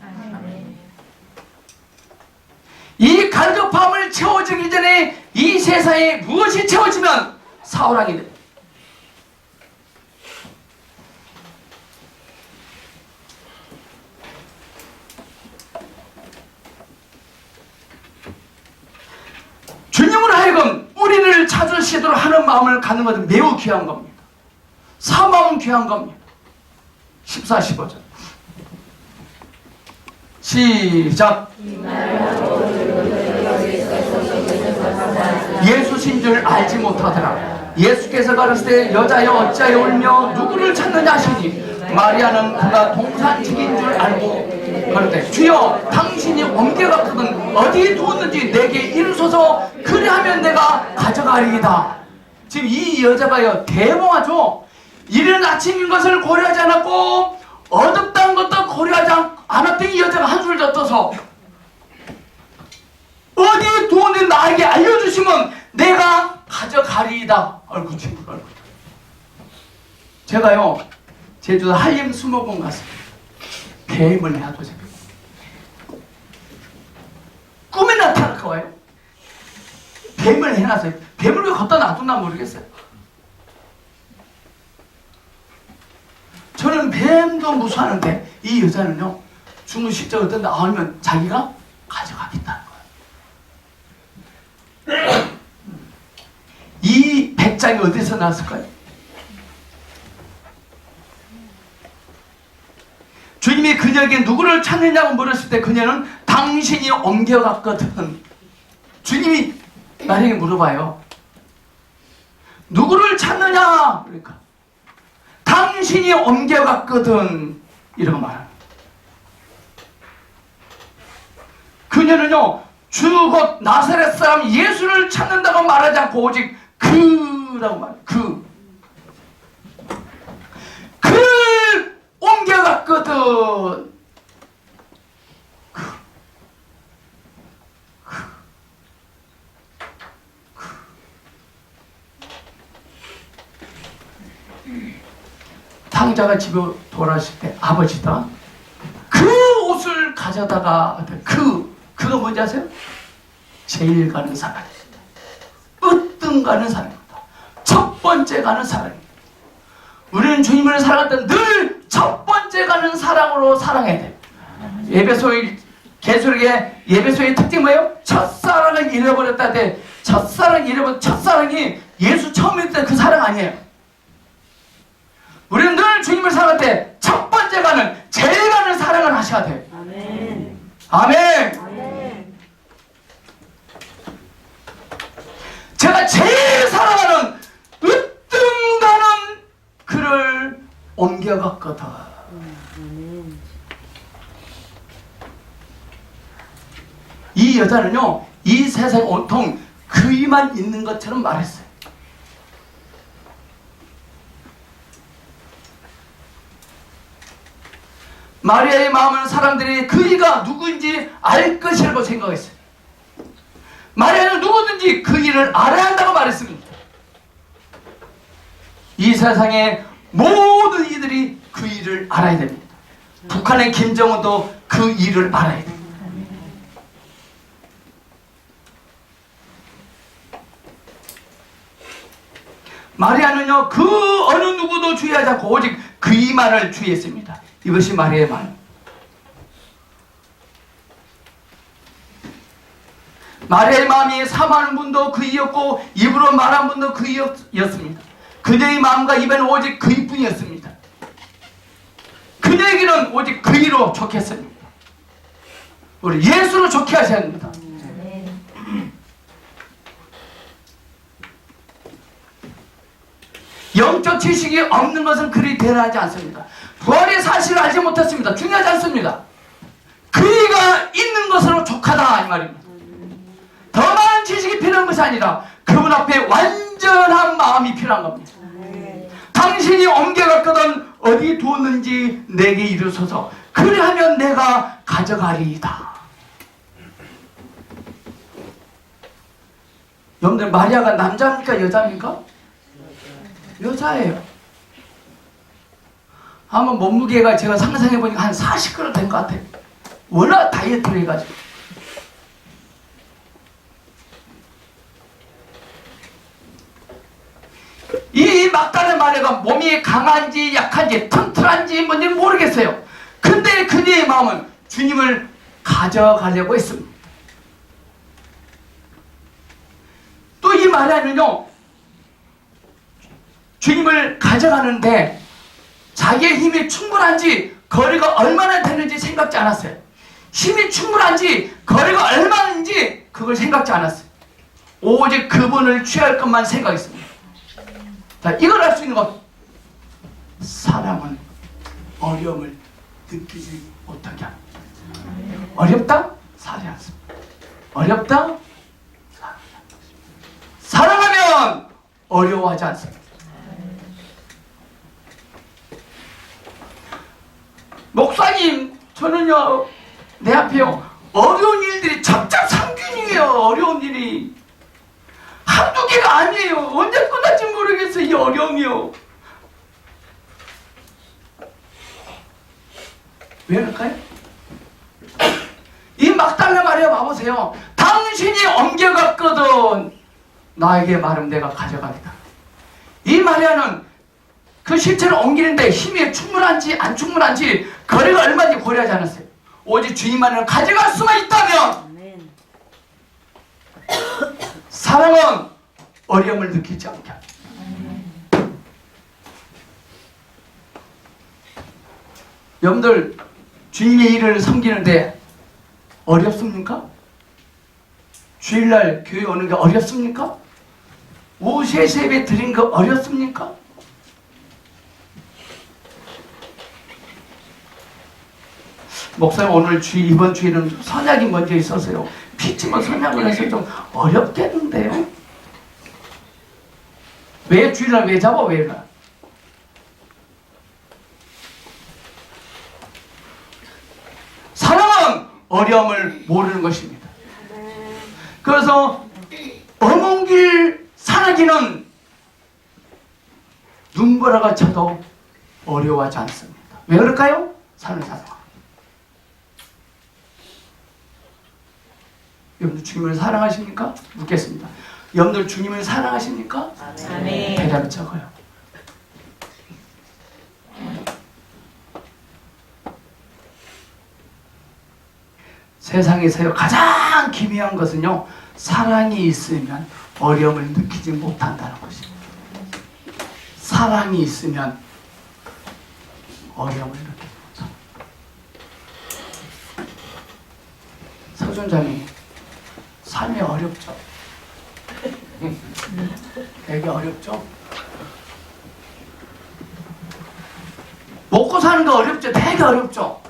이 갈급함을 채워주기 전에 이 세상에 무엇이 채워지면 사울왕이 됩니다. 주님으로 하여금 우리를 찾으시도록 하는 마음을 갖는 것은 매우 귀한 겁니다. 사마음 귀한 겁니다. 14, 15절 시작. 예수신 줄 알지 못하더라. 예수께서 가르치되 여자여 어찌하여 울며 누구를 찾느냐 하시니 마리아는 그가 동산직인 줄 알고 그런데 주여 당신이 옮겨갔거든 어디에 두었는지 내게 이르소서 그리하면 내가 가져가리이다. 지금 이 여자가요 대범하죠. 이른 아침인 것을 고려하지 않았고 어둡다는 것도 고려하지 않았던 이 여자가 한숨을 젖어서 어디에 두었는지 나에게 알려주시면 내가 가져가리이다. 얼굴 친구 얼굴. 제가요 제주도 한림 수목원 갔습니다. 뱀을 해하고 꿈에 나타날까 봐요. 뱀을 해놨어요. 뱀을 왜 갖다 놔뒀나 모르겠어요. 저는 뱀도 무서워하는데 이 여자는요 죽은 시체 어떤 데 나오면 자기가 가져가겠다는 거예요. 이 배짱이 어디서 나왔을까요? 주님이 그녀에게 누구를 찾느냐고 물었을 때 그녀는 당신이 옮겨갔거든. 주님이 나에게 물어봐요. 누구를 찾느냐? 그러니까 당신이 옮겨갔거든. 이런 말합니다. 그녀는요 주 곧 나사렛 사람 예수를 찾는다고 말하지 않고 오직 그라고 말해요. 그를 옮겨갔거든. 탕자가 집에 돌아왔을 때 아버지다 그 옷을 가져다가 그가 뭔지 아세요? 제일 가는 사람입니다. 으뜸 가는 사람입니다. 첫 번째 가는 사람입니다. 우리는 주님을 사랑할 때 늘 첫 번째 가는 사랑으로 사랑해야 돼요. 예배소의 개수력의 예배소의 특징이 뭐예요? 첫사랑을 잃어버렸다 때 첫사랑이 예수 처음 믿을 때 그 사랑 아니에요. 우리는 늘 주님을 사랑할 때 첫 번째 가는 제일 가는 사랑을 하셔야 돼요. 아멘. 아멘. 아멘. 제가 제일 사랑하는 옮겨갔거든. 이 여자는요, 이 세상 온통 그이만 있는 것처럼 말했어요. 마리아의 마음은 사람들이 그이가 누구인지 알 것이라고 생각했어요. 마리아는 누구든지 그이를 알아야 한다고 말했습니다. 이 세상의 모든 이들이 그이를 알아야 됩니다. 북한의 김정은도 그 일을 알아야 됩니다. 마리아는요, 그 어느 누구도 주의하지 않고 오직 그이만을 주의했습니다. 이것이 마리아의 마음. 마리아의 마음이 사모하는 분도 그이였고 입으로 말한 분도 그이였습니다. 그녀의 마음과 입에는 오직 그이뿐이었습니다. 그녀에게는 오직 그이로 족했습니다. 우리 예수로 좋게 하셔야 합니다. 영적 지식이 없는 것은 그리 대단하지 않습니다. 부활의 사실을 알지 못했습니다. 중요하지 않습니다. 그이가 있는 것으로 족하다 이 말입니다. 더 많은 지식이 필요한 것이 아니라 그분 앞에 완전한 마음이 필요한 겁니다. 당신이 옮겨갔거든 어디 두었는지 내게 이르소서. 그리하면 내가 가져가리이다. 여러분들, 마리아가 남자입니까 여자입니까? 여자예요. 한번 몸무게가 제가 상상해보니까 한 40kg 된 것 같아요. 워낙 다이어트를 해가지고. 이 막달라 마리아가 몸이 강한지 약한지 튼튼한지 뭔지 모르겠어요. 근데 그녀의 마음은 주님을 가져가려고 했습니다. 또 이 마리아는요, 주님을 가져가는데 자기의 힘이 충분한지 거리가 얼마나 되는지 생각지 않았어요. 힘이 충분한지 거리가 얼마인지 그걸 생각지 않았어요. 오직 그분을 취할 것만 생각했습니다. 자, 이걸 알 수 있는 것, 사람은 어려움을 느끼지 못하게 합니다. 어렵다? 사지 않습니다. 어렵다? 사랑하면 어려워하지 않습니다. 목사님, 저는요, 내 앞에요, 어려운 일들이 잡잡상균이에요. 어려운 일이 한두 개가 아니에요. 언제 끝날지 모르겠어요. 이 어려움이요. 왜 그럴까요? 이 막달라 마리아 봐보세요. 당신이 옮겨갔거든 나에게 말하면 내가 가져가겠다. 이 마리아는 그 실체를 옮기는데 힘이 충분한지 안 충분한지 거리가 얼마인지 고려하지 않았어요. 오직 주님만을 가져갈 수만 있다면 사랑은 어려움을 느끼지 않게 합니다. 여러분들, 주님의 일을 섬기는데 어렵습니까? 주일날 교회 오는 게 어렵습니까? 오후에 예배 드린 거 어렵습니까? 목사님, 오늘 이번 주일은 선약이 먼저 있어서요, 피치면 선약을 해서 좀 어렵겠는데요? 왜 주일날 왜 잡아? 왜 이러나? 사랑은 어려움을 모르는 것입니다. 그래서 어먼 길 살아기는 눈보라가 쳐도 어려워하지 않습니다. 왜 그럴까요? 삶을 사랑합니다. 여러분들 주님을 사랑하십니까? 묻겠습니다. 여러분들 주님을 사랑하십니까? 아멘. 대답이 적어요. 세상에서 가장 기묘한 것은요, 사랑이 있으면 어려움을 느끼지 못한다는 것입니다. 사랑이 있으면 어려움을 느끼지 못합니다. 서준장이 삶이 어렵죠? 되게 어렵죠? 먹고 사는 거 어렵죠. 되게 어렵죠.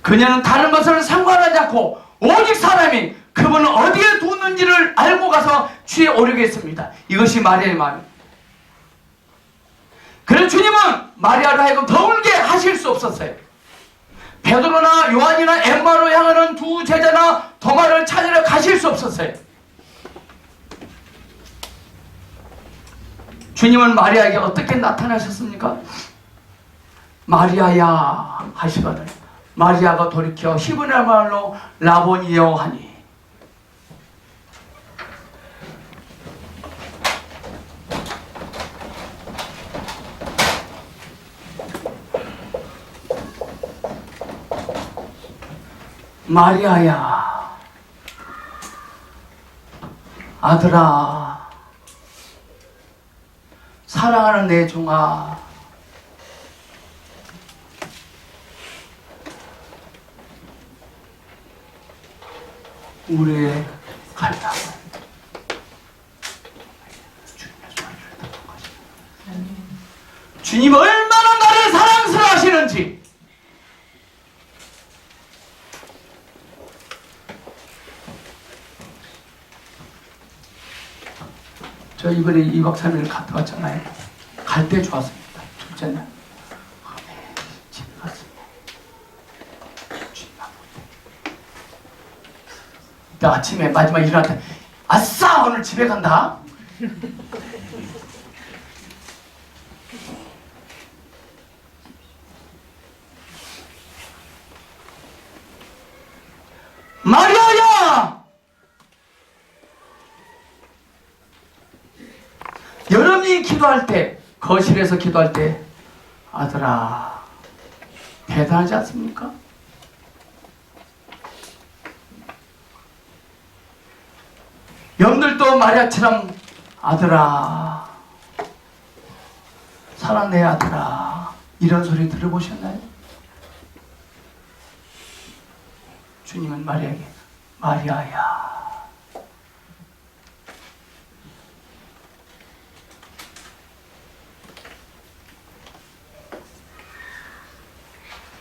그녀는 다른 것을 상관하지 않고 오직 사람이 그분을 어디에 두는지를 알고 가서 취해 오르게 했습니다. 이것이 마리아의 마음입니다. 그래서 주님은 마리아를 하여금 더 울게 하실 수 없었어요. 베드로나 요한이나 엠마로 향하는 두 제자나 도마를 찾으러 가실 수 없었어요. 주님은 마리아에게 어떻게 나타나셨습니까? 마리아야 하시거든. 마리아가 돌이켜 히브리어 말로 라보니여 하니, 마리아야, 아들아, 사랑하는 내 종아, 우리의 갈다. 주님 얼마나 나를 사랑스러워 하시는지. 저 이번에 2박 3일 갔다 왔잖아요. 갈 때 좋았습니다. 둘째 날 집에 갔습니다. 그때 아침에 마지막 일어날 때 아싸 오늘 집에 간다. 마리아야, 여러분이 기도할 때, 거실에서 기도할 때, 아들아, 대단하지 않습니까? 여러분들도 마리아처럼 아들아, 사랑 내 아들아, 이런 소리 들어보셨나요? 주님은 마리아에게 마리아야,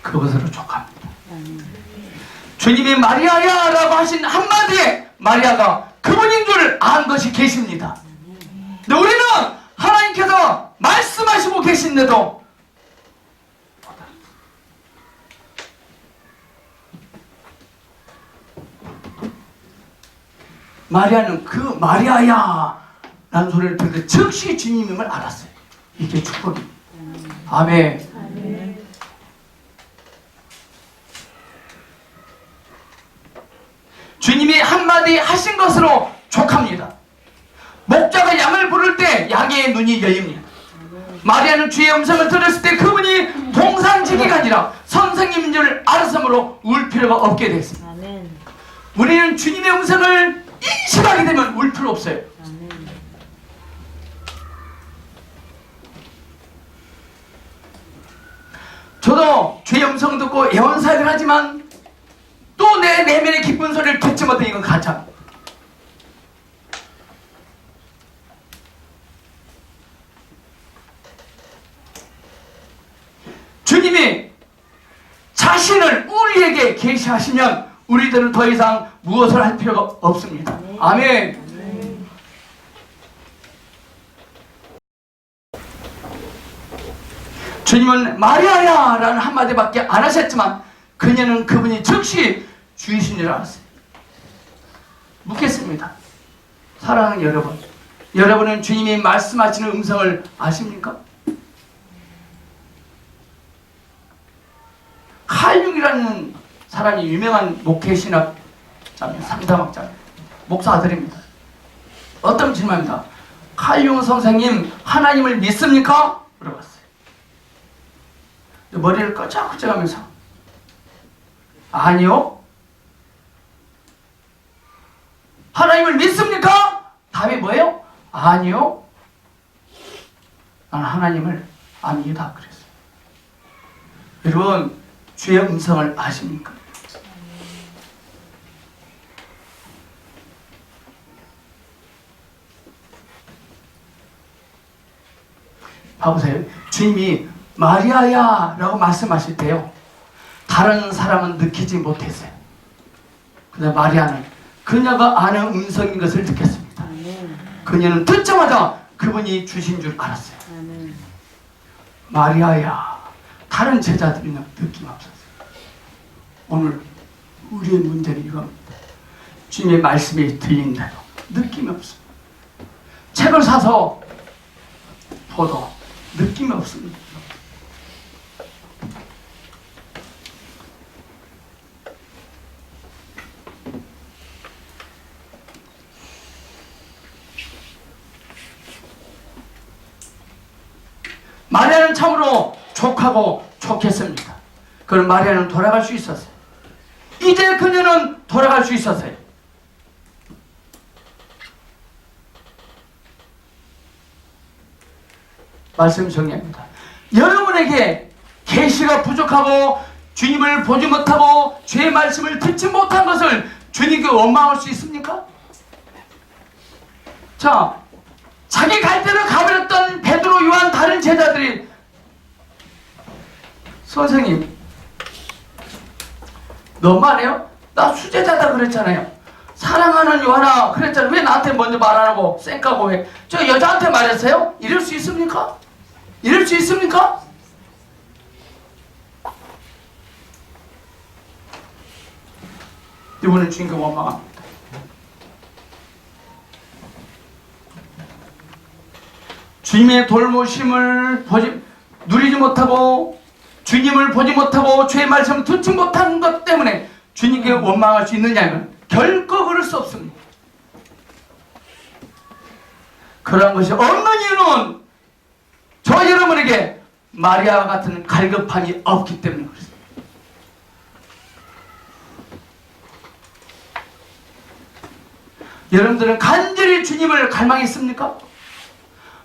그것으로 족합니다. 주님이 마리아야 라고 하신 한마디에 마리아가 그분인 줄 안 것이 계십니다. 근데 우리는 하나님께서 말씀하시고 계신데도 마리아는 그 마리아야 라는 소리를 들을 때 즉시 주님임을 알았어요. 이게 축복입니다. 아멘. 주님이 한마디 하신 것으로 족합니다. 목자가 양을 부를 때 양의 눈이 열립니다. 마리아는 주의 음성을 들었을 때 그분이 동산지기가 아니라 선생님인 줄 알았으므로 울 필요가 없게 됐습니다. 아멘. 우리는 주님의 음성을 인식하게 되면 울 필요 없어요. 아멘. 저도 주의 음성 듣고 예언사역을 하지만 또 내 내면의 기쁜 소리를 듣지 못한 이건 가짜. 주님이 자신을 우리에게 계시하시면 우리들은 더 이상 무엇을 할 필요가 없습니다. 아멘. 주님은 마리아야 라는 한마디밖에 안 하셨지만 그녀는 그분이 즉시 주이신 줄 알았어요. 묻겠습니다. 사랑하는 여러분, 여러분은 주님이 말씀하시는 음성을 아십니까? 칼융이라는 사람이 유명한 목회신학자입니다. 상담학자, 목사 아들입니다. 어떤 질문입니다. 칼융 선생님, 하나님을 믿습니까? 물어봤어요. 머리를 끄적끄적하면서 아니요. 하나님을 믿습니까? 답이 뭐예요? 아니요. 나는 하나님을 안 믿다 그랬어요. 여러분, 주의 음성을 아십니까? 봐보세요. 주님이 마리아야 라고 말씀하실 때요, 다른 사람은 느끼지 못했어요. 근데 마리아는 그녀가 아는 음성인 것을 느꼈습니다. 그녀는 듣자마자 그분이 주신 줄 알았어요. 마리아야. 다른 제자들이는 느낌 없었어요. 오늘 우리의 문제는 이겁니다. 주님의 말씀이 들린다도 느낌이 없어요. 책을 사서 보도 느낌이 없습니다. 마리아는 참으로 족하고 족했습니다. 그럼 마리아는 돌아갈 수 있었어요. 이제 그녀는 돌아갈 수 있었어요. 말씀 정리합니다. 여러분에게 계시가 부족하고 주님을 보지 못하고 주의 말씀을 듣지 못한 것을 주님께 원망할 수 있습니까? 자, 자기 갈 대로 가버렸던 베드로, 요한, 다른 제자들이, 선생님 너무하네요. 나 수제자다 그랬잖아요. 사랑하는 요한아 그랬잖아요. 왜 나한테 먼저 말 안 하고 쌩까고 왜 저 여자한테 말했어요? 이럴 수 있습니까? 이럴 수 있습니까? 이분은 주님께 원망합니다. 주님의 돌보심을 누리지 못하고 주님을 보지 못하고 주의 말씀을 듣지 못한 것 때문에 주님께 원망할 수 있느냐면 결코 그럴 수 없습니다. 그러한 것이 없는 이유는 저 여러분에게 마리아와 같은 갈급함이 없기 때문에 그렇습니다. 여러분들은 간절히 주님을 갈망했습니까?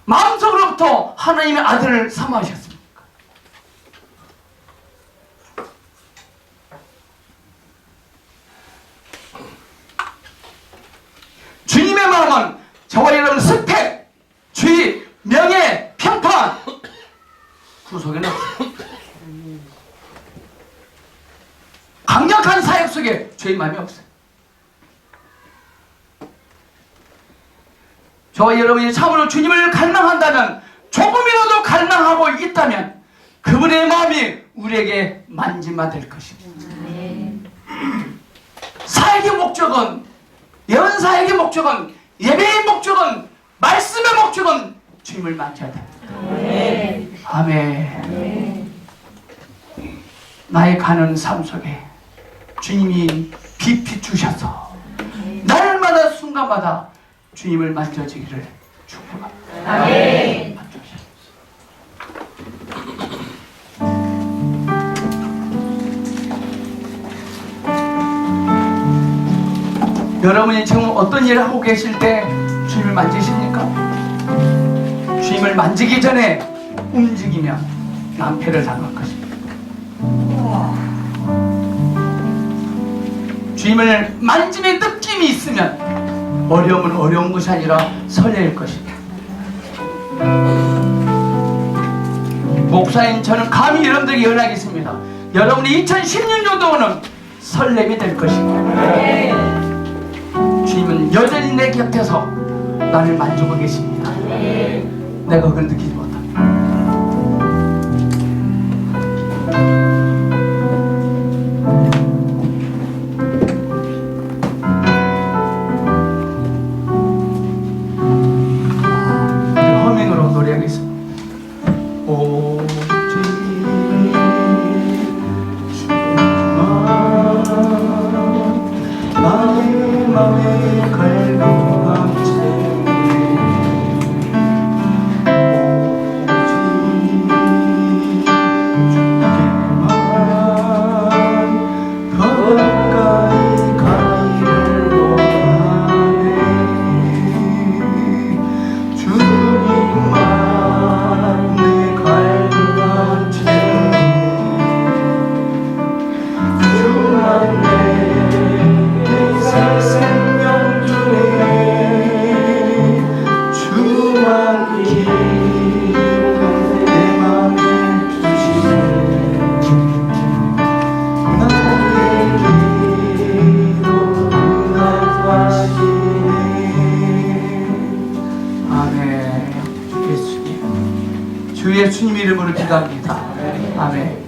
마음속으로부터 하나님의 아들을 사모하셨습니까? 주님의 마음은 저와 여러분 스펙, 주의, 명예, 평판 그 속에는 없어요. 강력한 사역 속에 주의 마음이 없어요. 저와 여러분이 참으로 주님을 갈망한다면, 조금이라도 갈망하고 있다면 그분의 마음이 우리에게 만짐받을 것입니다. 사역의 목적은, 예언사역의 목적은, 예배의 목적은, 말씀의 목적은 주님을 만져야 됩니다. 아멘. 나의 가는 삶 속에 주님이 빛이 주셔서 날마다 순간마다 주님을 만져주기를 축복합니다. 아멘. 여러분이 지금 어떤 일을 하고 계실 때 주님을 만지십니까? 주님을 만지기 전에 움직이면 낭패를 당할 것입니다. 주님을 만짐의 느낌이 있으면 어려움은 어려운 것이 아니라 설레일 것입니다. 목사인 저는 감히 여러분들에게 연락했습니다. 여러분이 2016년도는 설렘이 될 것입니다. 주님은 여전히 내 곁에서 나를 만지고 계십니다. 내가 그걸 느끼지 못합니다. 허밍으로 노래하겠습니다. 오 주님 나의 마음에 갈급함 채우네. 주 예수님 이름으로 기도합니다. 아멘.